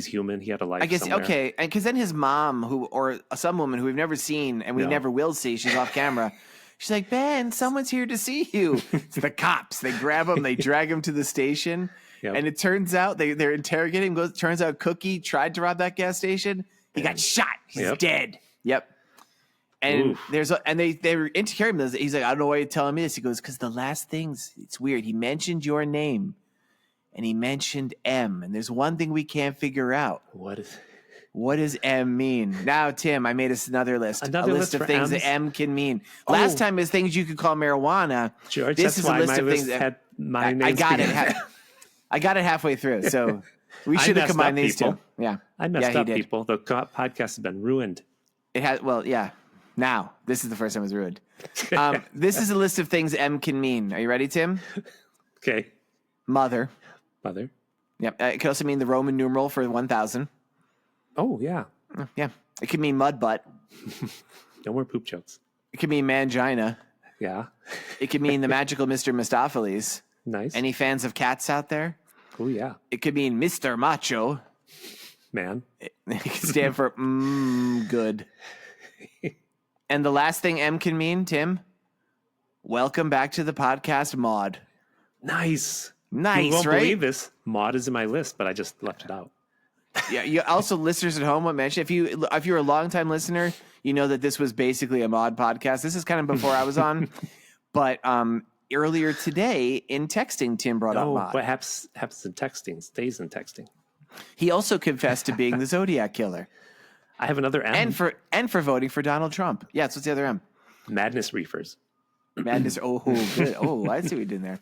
human. He had a life. I guess somewhere. okay, and because then his mom, or some woman who we've never seen and we never will see, she's off camera. She's like, Ben, someone's here to see you. It's the cops. They grab him. They drag him to the station. Yep. And it turns out they're interrogating him. Turns out Cookie tried to rob that gas station. He got shot. He's dead. Yep. And they were interrogating him. He's like, I don't know why you're telling me this. He goes, because the last things, it's weird. He mentioned your name, and he mentioned M. And there's one thing we can't figure out. What does M mean? Now, Tim, I made us another list. A list of things that M can mean. Last time is things you could call marijuana. George, this is a list of things that had my name. I got it. I got it halfway through. So we should have combined these two. Yeah. I messed up, people. The podcast has been ruined. It has. Well, yeah. Now, this is the first time it was ruined. This is a list of things M can mean. Are you ready, Tim? Okay. Mother. Yep. It could also mean the Roman numeral for 1,000. Oh, yeah. Yeah. It could mean mud butt. No more poop jokes. It could mean mangina. Yeah. It could mean the magical Mr. Mistopheles. Nice. Any fans of cats out there? Oh, yeah. It could mean Mr. Macho. Man. It could stand for good. And the last thing M can mean, Tim, welcome back to the podcast, Maud. Nice. You won't right? believe this. Maud is in my list, but I just left it out. Yeah. You also, listeners at home, want to mention, if you're a longtime listener, you know that this was basically a Maud podcast. This is kind of before I was on, but earlier today in texting, Tim brought up Maud. What happens in texting stays in texting. He also confessed to being the Zodiac Killer. I have another M. And for voting for Donald Trump. Yeah, so what's the other M? Madness Reefers. Madness. Oh, good. Oh, I see what you did there.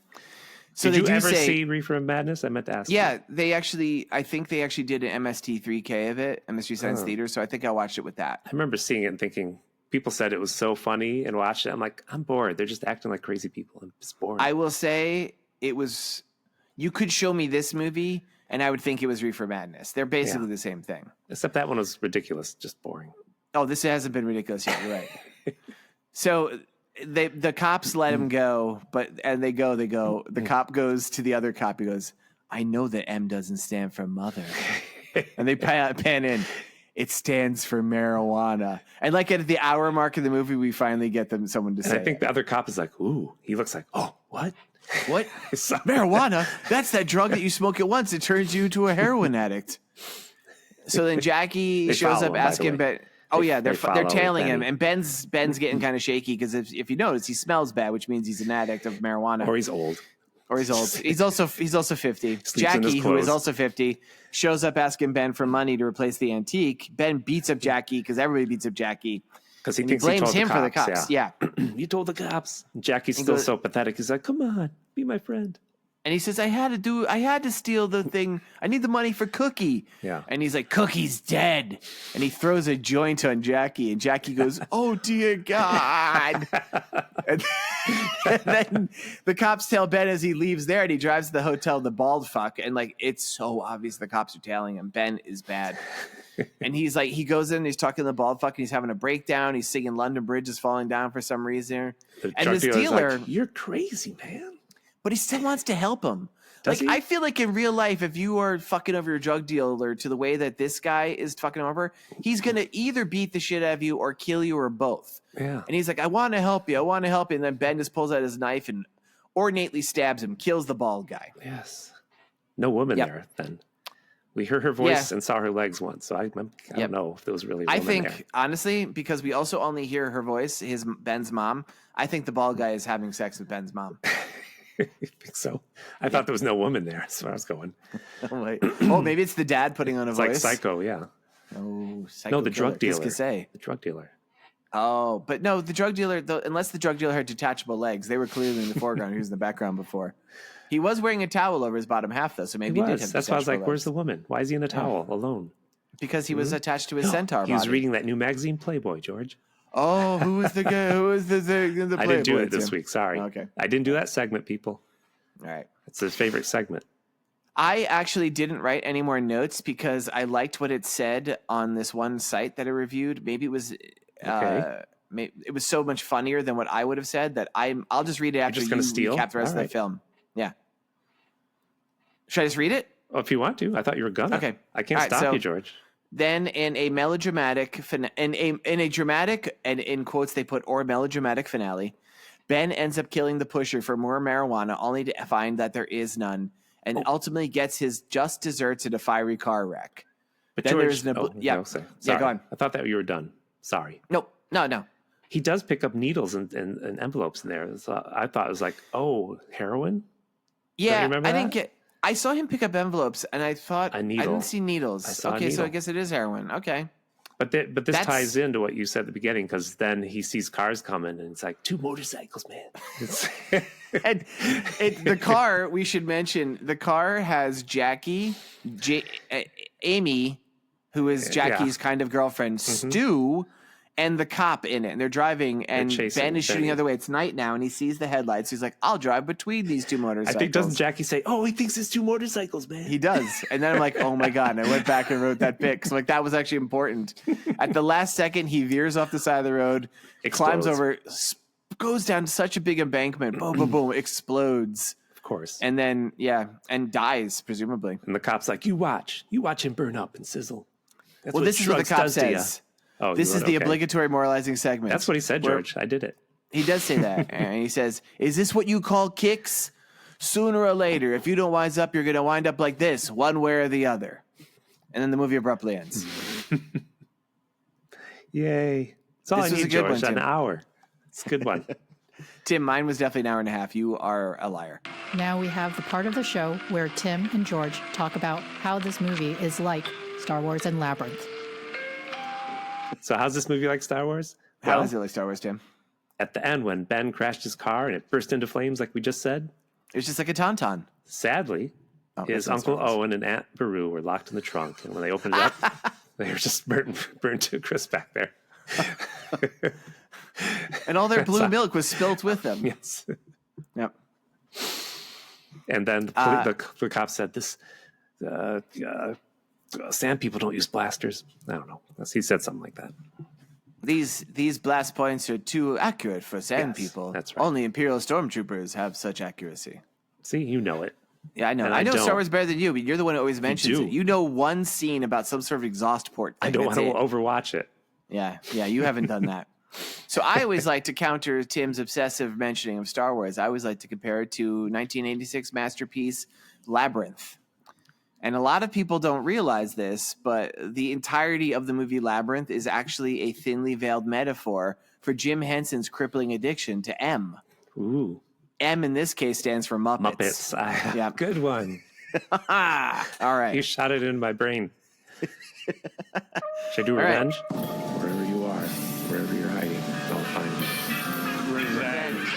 So did you ever see Reefer and Madness? I meant to ask. Yeah, I think they actually did an MST3K of it, MST Science Theater. So I think I watched it with that. I remember seeing it and thinking, people said it was so funny and watched it. I'm like, I'm bored. They're just acting like crazy people. I'm just bored. I will say you could show me this movie and I would think it was Reefer Madness. They're basically the same thing. Except that one was ridiculous, just boring. Oh, this hasn't been ridiculous yet. You're right. So the cops let him go, they go. The cop goes to the other cop. He goes, I know that M doesn't stand for mother. And they pan in. It stands for marijuana. And like at the hour mark of the movie, we finally get someone to say I think the other cop is like, ooh, he looks like, oh, what? What? Marijuana? That's that drug that you smoke at once. It turns you into a heroin addict. So then Jackie shows up asking Ben. Oh yeah, they're tailing him, and Ben's getting kind of shaky because if you notice, he smells bad, which means he's an addict of marijuana, or he's old. He's also 50. Jackie, who is also 50, shows up asking Ben for money to replace the antique. Ben beats up Jackie because everybody beats up Jackie. Because he thinks blames he him told for the cops. Yeah. You told the cops. Jackie's still so pathetic. He's like, come on, be my friend. And he says, I had to steal the thing. I need the money for Cookie. Yeah. And he's like, Cookie's dead. And he throws a joint on Jackie. And Jackie goes, oh, dear God. and then the cops tell Ben as he leaves there, and he drives to the hotel, the bald fuck. And like, it's so obvious the cops are tailing him. Ben is bad. And he's like, he goes in, he's talking to the bald fuck, and he's having a breakdown. He's singing London Bridge is falling down for some reason. And this dealer, like, you're crazy, man. but he still wants to help him. Does he? I feel like in real life, if you are fucking over your drug dealer to the way that this guy is fucking him over, he's going to either beat the shit out of you or kill you or both. Yeah. And he's like, I want to help you. I want to help you. And then Ben just pulls out his knife and ornately stabs him, kills the bald guy. Yes. No woman there then. We heard her voice and saw her legs once, so I don't know if there was really a woman there. Honestly, because we also only hear her voice, Ben's mom, I think the bald guy is having sex with Ben's mom. I think so. I thought there was no woman there. That's where I was going. Oh, maybe it's the dad putting on a voice. It's like Psycho, yeah. Oh, Psycho. No, the drug dealer. The drug dealer. Oh, but no, the drug dealer, unless the drug dealer had detachable legs, they were clearly in the foreground. He was in the background before. He was wearing a towel over his bottom half, though, so maybe he did have That's why I was like, legs. where's the woman? Why is he in a towel alone? Because he was attached to his centaur He was body. reading that new magazine, Playboy, George. Oh, who was the guy? Who was the Playboy? I didn't do it this week. Sorry. Okay. I didn't do that segment, people. All right. It's his favorite segment. I actually didn't write any more notes because I liked what it said on this one site that I reviewed. Maybe it was it was so much funnier than what I would have said that I'll just read it after you recap the rest of the film. Yeah. Should I just read it? Oh, if you want to. I thought you were gonna. Okay. I can't stop you, George. Then in a melodramatic in a dramatic, and in quotes they put, or melodramatic finale, Ben ends up killing the pusher for more marijuana, only to find that there is none, and ultimately gets his just desserts in a fiery car wreck. But then George, go on. I thought that you were done. Sorry. No. He does pick up needles and envelopes in there. So I thought it was like, oh, heroin? Yeah, remember I that? didn't get. I saw him pick up envelopes, and I thought I didn't see needles. I saw a okay, so needle. I guess it is heroin. Okay, but this ties into what you said at the beginning, because then he sees cars coming, and it's like 2 motorcycles, man. And the car, we should mention, the car has Jackie, Amy, who is Jackie's kind of girlfriend, Stu, and the cop in it. And they're driving, and Ben is shooting the other way. It's night now, and he sees the headlights. He's like, I'll drive between these 2 motorcycles. I think, doesn't Jackie say, oh, he thinks it's 2 motorcycles, man? He does. And then I'm like, oh my God. And I went back and wrote that bit, because like, that was actually important. At the last second, he veers off the side of the road, climbs over, goes down such a big embankment, boom, boom, boom, explodes. Of course. And then, and dies, presumably. And the cop's like, you watch him burn up and sizzle. That's this is what the cop says. Oh, this is the obligatory moralizing segment. That's what he said, George. I did it. He does say that. And he says, is this what you call kicks? Sooner or later, if you don't wise up, you're going to wind up like this, one way or the other. And then the movie abruptly ends. Yay. It's all I need, George. An hour. It's a good one. Tim, mine was definitely an hour and a half. You are a liar. Now we have the part of the show where Tim and George talk about how this movie is like Star Wars and Labyrinth. So how's this movie like Star Wars? How is it like Star Wars, Tim? At the end, when Ben crashed his car and it burst into flames like we just said. It was just like a tauntaun. Sadly, his Uncle Owen and Aunt Beru were locked in the trunk. And when they opened it up, they were just burnt to a crisp back there. And all their blue milk was spilt with them. Yes. Yep. And then the cop said, this sand people don't use blasters. I don't know. He said something like that. These blast points are too accurate for sand people. That's right. Only Imperial stormtroopers have such accuracy. See, you know it. Yeah, I know. And I know don't. Star Wars better than you, but you're the one who always mentions it. You know one scene about some sort of exhaust port thing. I don't want to overwatch it. Yeah, you haven't done that. So I always like to counter Tim's obsessive mentioning of Star Wars. I always like to compare it to 1986 masterpiece Labyrinth. And a lot of people don't realize this, but the entirety of the movie Labyrinth is actually a thinly veiled metaphor for Jim Henson's crippling addiction to M. Ooh. M in this case stands for Muppets. Muppets. Yeah. Good one. All right. You shot it in my brain. Should I do revenge? Wherever you are, wherever you're hiding, don't find me. Revenge.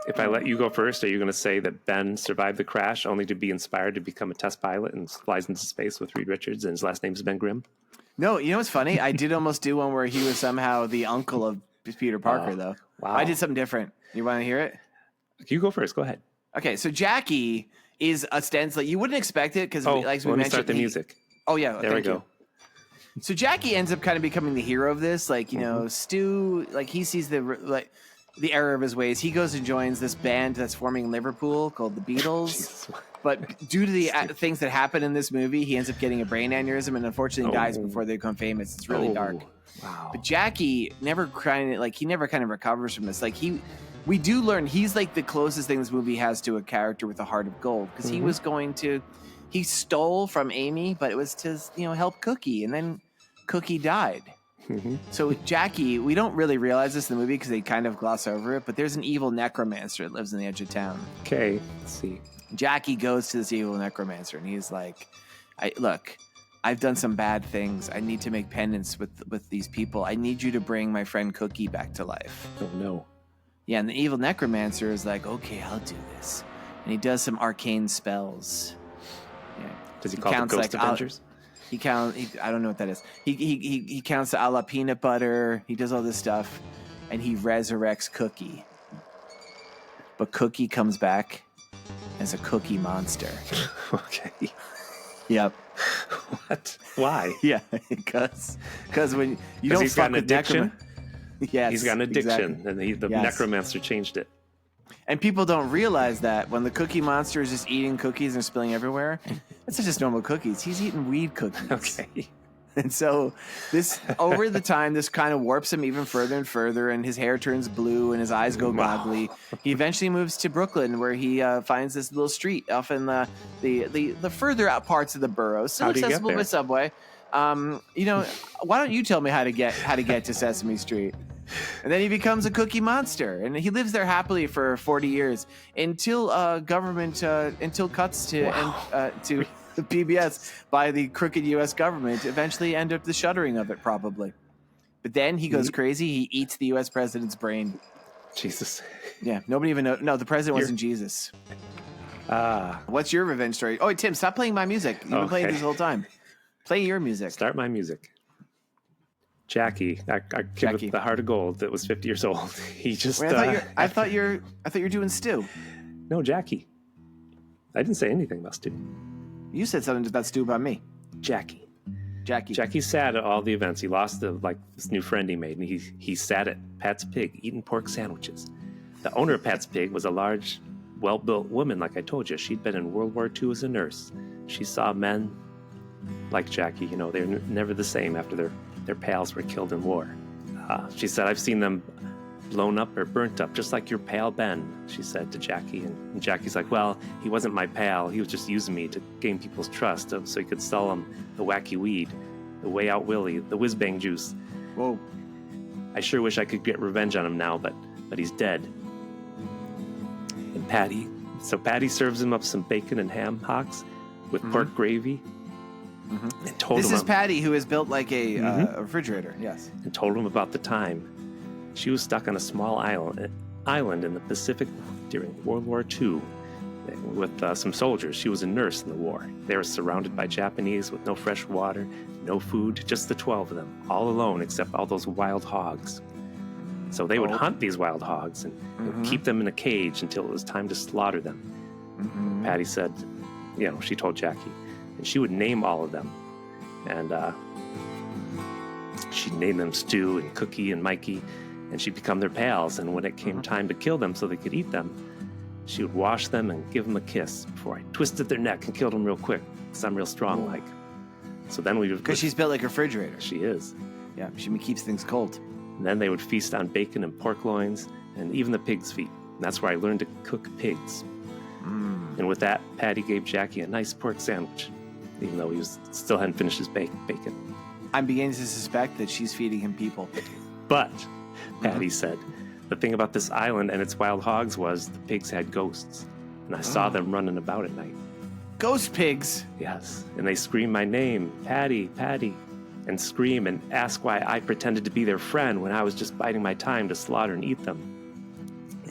If I let you go first, are you going to say that Ben survived the crash only to be inspired to become a test pilot and flies into space with Reed Richards and his last name is Ben Grimm? No, you know what's funny? I did almost do one where he was somehow the uncle of Peter Parker, though. Wow. I did something different. You want to hear it? You go first. Go ahead. Okay, so Jackie is ostensibly, you wouldn't expect it because, let me mentioned, start the music. Oh, yeah. There we go. So Jackie ends up kind of becoming the hero of this. Like, you know, Stu, like, he sees the error of his ways. He goes and joins this band that's forming in Liverpool called the Beatles. But due to the things that happen in this movie, he ends up getting a brain aneurysm and unfortunately dies before they become famous. It's really dark. Wow. But Jackie never kind of recovers from this. Like, we do learn he's like the closest thing this movie has to a character with a heart of gold because he stole from Amy, but it was to, help Cookie, and then Cookie died. So Jackie, we don't really realize this in the movie because they kind of gloss over it, but there's an evil necromancer that lives on the edge of town. Okay, let's see. Jackie goes to this evil necromancer and he's like, I've done some bad things. I need to make penance with these people. I need you to bring my friend Cookie back to life. Oh, no. Yeah, and the evil necromancer is like, okay, I'll do this. And he does some arcane spells. Yeah. Does he call it Ghost Avengers? I don't know what that is. He counts a la peanut butter. He does all this stuff, and he resurrects Cookie. But Cookie comes back as a cookie monster. Okay. Yep. What? Why? Yeah, because when you don't he's got an addiction. Yes, he's got an addiction, exactly. and the necromancer changed it. And people don't realize that when the cookie monster is just eating cookies and spilling everywhere, that's just normal cookies. He's eating weed cookies. Okay. And so this, over the time, this kind of warps him even further and further, and his hair turns blue and his eyes go goggly. He eventually moves to Brooklyn, where he finds this little street off in the further out parts of the borough, still accessible by subway. Why don't you tell me how to get to Sesame Street? And then he becomes a cookie monster, and he lives there happily for 40 years until cuts to the PBS by the crooked U.S. government eventually end up the shuttering of it, probably. But then he goes crazy. He eats the U.S. president's brain. Jesus. Yeah, nobody even knows. No, the president wasn't Jesus. What's your revenge story? Oh, wait, Tim, stop playing my music. You've been playing this whole time. Play your music. Start my music. Jackie, our kid with the heart of gold that was 50 years old. He just. Wait, I thought you're doing Stu. No, Jackie. I didn't say anything about Stu. You said something about Stu about me. Jackie. Jackie's sad at all the events. He lost this new friend he made, and he sat at Pat's Pig eating pork sandwiches. The owner of Pat's Pig was a large, well-built woman, like I told you. She'd been in World War II as a nurse. She saw men like Jackie. They're never the same after their pals were killed in war. She said, I've seen them blown up or burnt up, just like your pal Ben, she said to Jackie. And Jackie's like, well, he wasn't my pal. He was just using me to gain people's trust so he could sell them the wacky weed, the way out Willie, the whiz bang juice. Whoa. I sure wish I could get revenge on him now, but he's dead. And Patty serves him up some bacon and ham hocks with pork gravy. Mm-hmm. And told this him is Patty, who is built like a refrigerator. Yes. And told him about the time she was stuck on a small island in the Pacific during World War II with some soldiers. She was a nurse in the war. They were surrounded by Japanese with no fresh water, no food, just the 12 of them, all alone except all those wild hogs. So they would hunt these wild hogs and keep them in a cage until it was time to slaughter them. Mm-hmm. Patty said, she told Jackie, and she would name all of them. And she'd name them Stu and Cookie and Mikey, and she'd become their pals. And when it came time to kill them so they could eat them, she would wash them and give them a kiss before I twisted their neck and killed them real quick, because I'm real strong like. So then we would... Because she's built like a refrigerator. She is. Yeah, she keeps things cold. And then they would feast on bacon and pork loins and even the pig's feet. And that's where I learned to cook pigs. And with that, Patty gave Jackie a nice pork sandwich, even though he still hadn't finished his bacon. I'm beginning to suspect that she's feeding him people. But, Patty said, the thing about this island and its wild hogs was the pigs had ghosts. And I saw them running about at night. Ghost pigs? Yes. And they screamed my name, Patty, Patty, and scream and ask why I pretended to be their friend when I was just biding my time to slaughter and eat them.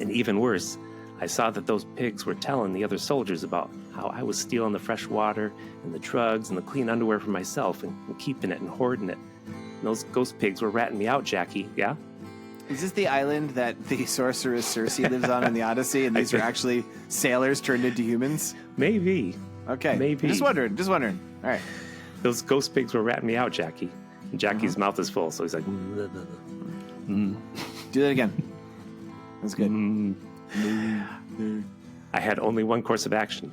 And even worse, I saw that those pigs were telling the other soldiers about how I was stealing the fresh water and the drugs and the clean underwear for myself and keeping it and hoarding it. And those ghost pigs were ratting me out, Jackie, yeah? Is this the island that the sorceress Circe lives on in the Odyssey, and these are actually sailors turned into humans? Maybe. Okay. Maybe. Just wondering. All right. Those ghost pigs were ratting me out, Jackie. And Jackie's mouth is full, so he's like... Do that again. That's good. I had only one course of action.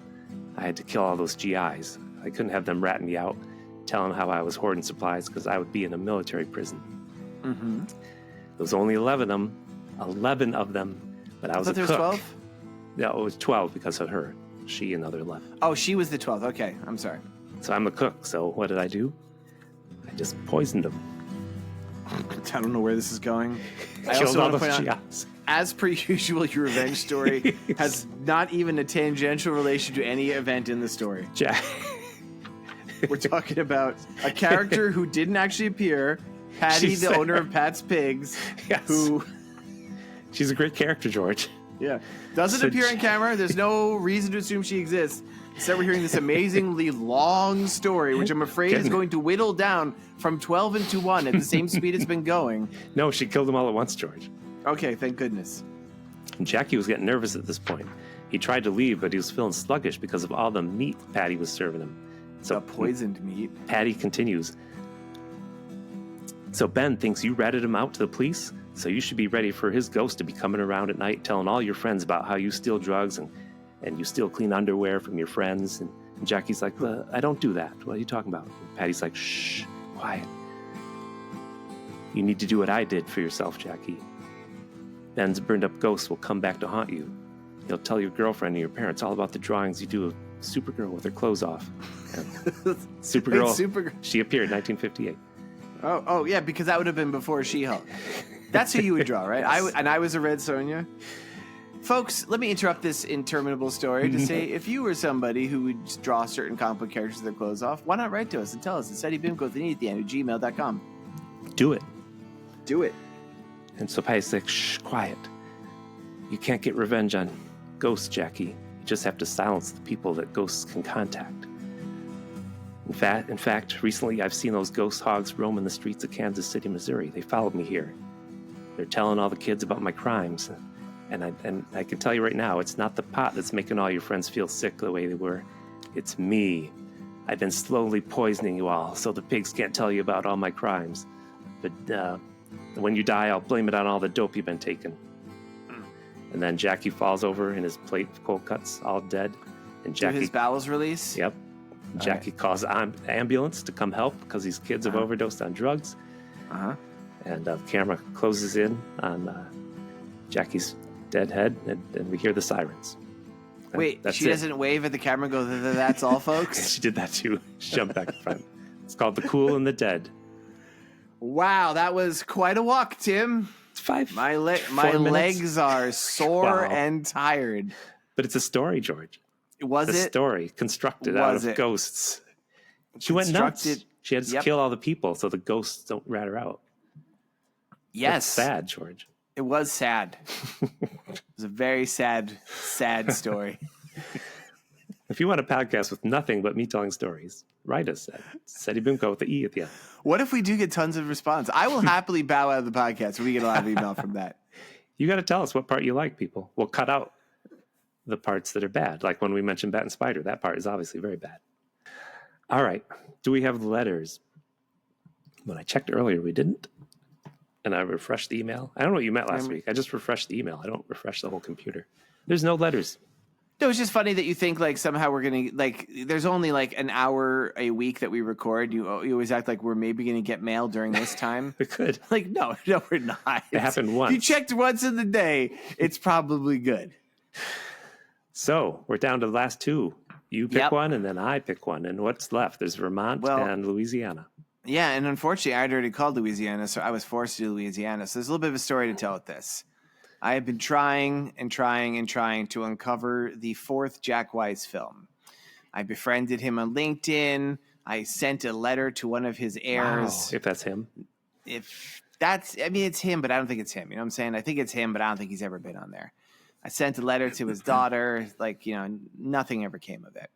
I had to kill all those GIs. I couldn't have them ratting me out, telling how I was hoarding supplies because I would be in a military prison. Mm-hmm. There was only 11 of them, but I was a there cook. was 12? No, it was 12 because of her. She and the other 11. Oh, she was the 12th. Okay, I'm sorry. So I'm the cook, so what did I do? I just poisoned them. I don't know where this is going. I Killed also all want to those point out, GIs. as per usual, your revenge story has not even a tangential relation to any event in the story. We're talking about a character who didn't actually appear, Patty, She's the there. owner of Pat's Pigs, Yes. who She's a great character, George. doesn't So appear on camera. There's no reason to assume she exists. Instead, we're hearing this amazingly long story, which I'm afraid is going to whittle down from 12 into 1 at the same speed it's been going. No, she killed them all at once, George. Okay, thank goodness. And Jackie was getting nervous at this point. He tried to leave, but he was feeling sluggish because of all the meat Patty was serving him. So The poisoned meat. Patty continues. So Ben thinks you ratted him out to the police, so you should be ready for his ghost to be coming around at night telling all your friends about how you steal drugs and you steal clean underwear from your friends. And Jackie's like, well, I don't do that. What are you talking about? And Patty's like, shh, quiet. You need to do what I did for yourself, Jackie. Ben's burned up ghost will come back to haunt you. He'll tell your girlfriend and your parents all about the drawings you do of Supergirl with her clothes off. And Supergirl, she appeared in 1958. Oh, yeah, because that would have been before She-Hulk. That's who you would draw, right? Yes. I was a Red Sonja. Folks, let me interrupt this interminable story to say if you were somebody who would draw certain comic book characters with their clothes off, why not write to us and tell us at Seddy Bimco at gmail.com. Do it. Do it. And so Patty's like, shh, quiet. You can't get revenge on ghosts, Jackie. You just have to silence the people that ghosts can contact. In fact, recently I've seen those ghost hogs roaming the streets of Kansas City, Missouri. They followed me here. They're telling all the kids about my crimes. And I can tell you right now, it's not the pot that's making all your friends feel sick the way they were. It's me. I've been slowly poisoning you all so the pigs can't tell you about all my crimes. But when you die, I'll blame it on all the dope you've been taking. And then Jackie falls over in his plate of cold cuts, all dead. And Jackie, Do his bowels release? Yep. Jackie calls an ambulance to come help because these kids have overdosed on drugs. And the camera closes in on Jackie's dead head, and we hear the sirens. Wait, That's she it. doesn't wave at the camera and go, that's all, folks? She did that too. She jumped back in front. It's called The Cool and the Dead. Wow, that was quite a walk, Tim. It's 4 My minutes. legs are sore Wow. and tired. But it's a story, George. Was It's a it? story constructed out Was of it? ghosts. She went nuts. Constructed- She had to Yep. kill all the people so the ghosts don't rat her out. Yes. That's sad, George. It was sad. It was a very sad story. If you want a podcast with nothing but me telling stories, write us at Seddy Bimco with the E at the end. What if we do get tons of response? I will happily bow out of the podcast if we get a lot of email from that. You got to tell us what part you like, people. We'll cut out the parts that are bad. Like when we mentioned Bat and Spider, that part is obviously very bad. All right. Do we have letters? When I checked earlier, we didn't. And I refreshed the email. I don't know what you meant last week. I just refreshed the email. I don't refresh the whole computer. There's no letters. No, it's just funny that you think like somehow we're going to there's only like an hour a week that we record. You always act like we're maybe going to get mail during this time. We could. Like, no, we're not. It happened If once. you checked once in the day, it's probably good. So we're down to the last two. You pick Yep. one, and then I pick one. And what's left? There's Vermont and Louisiana. Yeah, and unfortunately, I'd already called Louisiana, so I was forced to do Louisiana. So there's a little bit of a story to tell with this. I have been trying to uncover the fourth Jack Wise film. I befriended him on LinkedIn. I sent a letter to one of his heirs. Wow, if that's him. If that's, I mean, it's him, but I don't think it's him. You know what I'm saying? I think it's him, but I don't think he's ever been on there. I sent a letter to his daughter. Like, nothing ever came of it.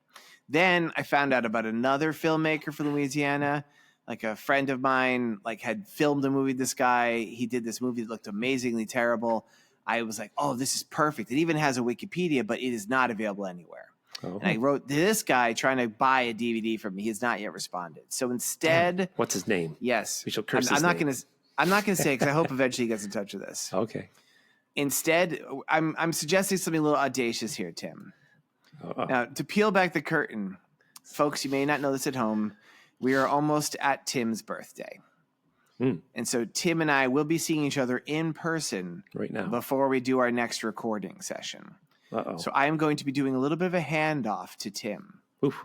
Then I found out about another filmmaker from Louisiana. Like a friend of mine, like had filmed a movie with this guy. He did this movie that looked amazingly terrible. I was like, oh, this is perfect. It even has a Wikipedia, but it is not available anywhere. Oh. And I wrote to this guy trying to buy a DVD from me. He has not yet responded. So instead, what's his name? Yes, we shall curse I'm his not name. I'm not going to say because I hope eventually he gets in touch with us. Okay. Instead, I'm suggesting something a little audacious here, Tim. Now, to peel back the curtain, folks, you may not know this at home. We are almost at Tim's birthday. And so Tim and I will be seeing each other in person right now before we do our next recording session. So I am going to be doing a little bit of a handoff to Tim. Oof,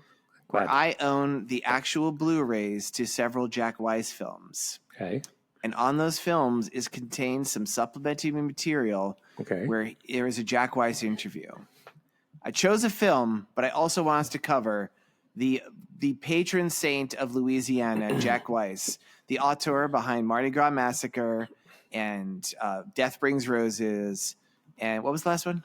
where I own the actual Blu-rays to several Jack Weiss films. Okay. And on those films is contained some supplementary material where there is a Jack Weiss interview. I chose a film, but I also want us to cover the patron saint of Louisiana, Jack Weiss, the auteur behind Mardi Gras Massacre and Death Brings Roses. And what was the last one?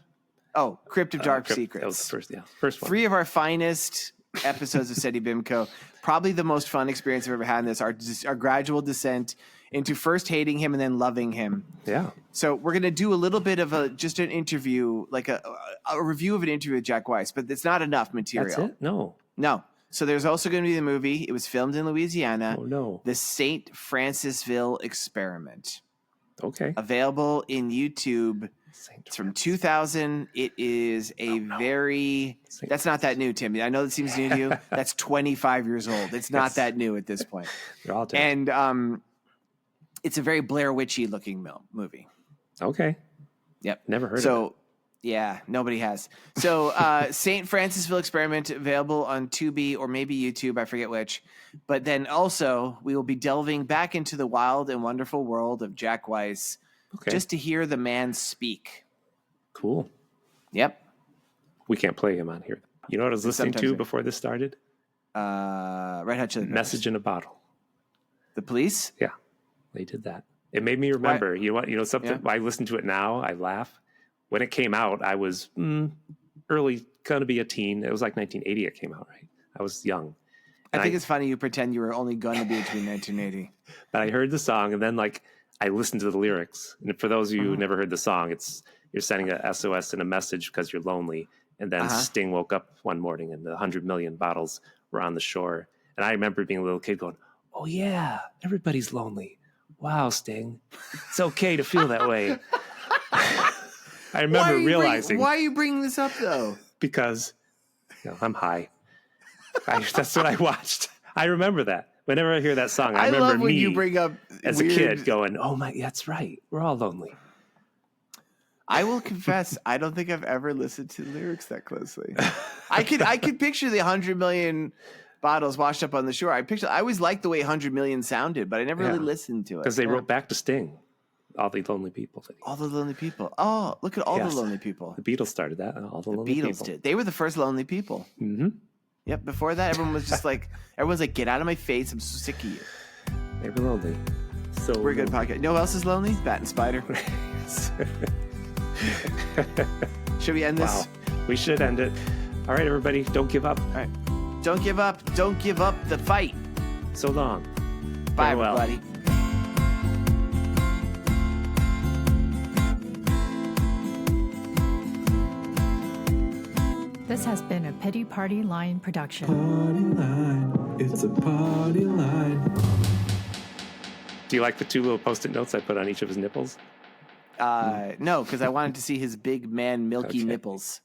Oh, Crypt of Dark Secrets. That was the first one. 3 of our finest episodes of Seddy Bimco. Probably the most fun experience I've ever had in this. Our gradual descent into first hating him and then loving him. Yeah. So we're going to do a little bit of just an interview, like a review of an interview with Jack Weiss, but it's not enough material. That's it? No. So there's also going to be the movie. It was filmed in Louisiana. Oh, no. The St. Francisville Experiment. Okay. Available in YouTube. It's from 2000. It is that's not that new, Tim. I know that seems new to you. That's 25 years old. It's not that new at this point. They're all dead. And it's a very Blair Witchy looking movie. Okay. Yep. Never heard of it. Yeah, nobody has. So St. Francisville Experiment available on Tubi or maybe YouTube. I forget which. But then also we will be delving back into the wild and wonderful world of Jack Weiss just to hear the man speak. Cool. Yep. We can't play him on here. You know what I was listening to before this started? Red Hot Chili Peppers. Message in a Bottle. The Police? Yeah, they did that. It made me remember. You know something? Yeah. I listen to it now. I laugh. When it came out, I was early, going to be a teen. It was like 1980 it came out, right? I was young. I think it's funny you pretend you were only going to be between 1980. But I heard the song, and then I listened to the lyrics. And for those of you who never heard the song, you're sending a SOS and a message because you're lonely. And then Sting woke up one morning and the 100 million bottles were on the shore. And I remember being a little kid going, oh, yeah, everybody's lonely. Wow, Sting. It's okay to feel that way. I remember realizing. Why are you bringing this up, though? Because I'm high. That's what I watched. I remember that. Whenever I hear that song, I remember love when you bring up as a kid going, oh, my, that's right. We're all lonely. I will confess, I don't think I've ever listened to the lyrics that closely. I could picture the 100 million bottles washed up on the shore. I always liked the way 100 million sounded, but I never really listened to it. Because they wrote back to Sting, all the lonely people. All the lonely people. Oh, look at all the lonely people. The Beatles started that. All the lonely Beatles people. did. They were the first lonely people. Mm-hmm. Yep. Before that, everyone was just everyone's like, get out of my face. I'm so sick of you. They were lonely. So we're a good podcast. You know who else is lonely? Bat and Spider. Should we end this? Wow. We should end it. All right, everybody. Don't give up. All right. Don't give up. Don't give up the fight. So long. Bye, everybody. This has been a Pity Party Line production. Party line. It's a party line. Do you like the 2 little Post-it notes I put on each of his nipples? No, because I wanted to see his big man milky nipples.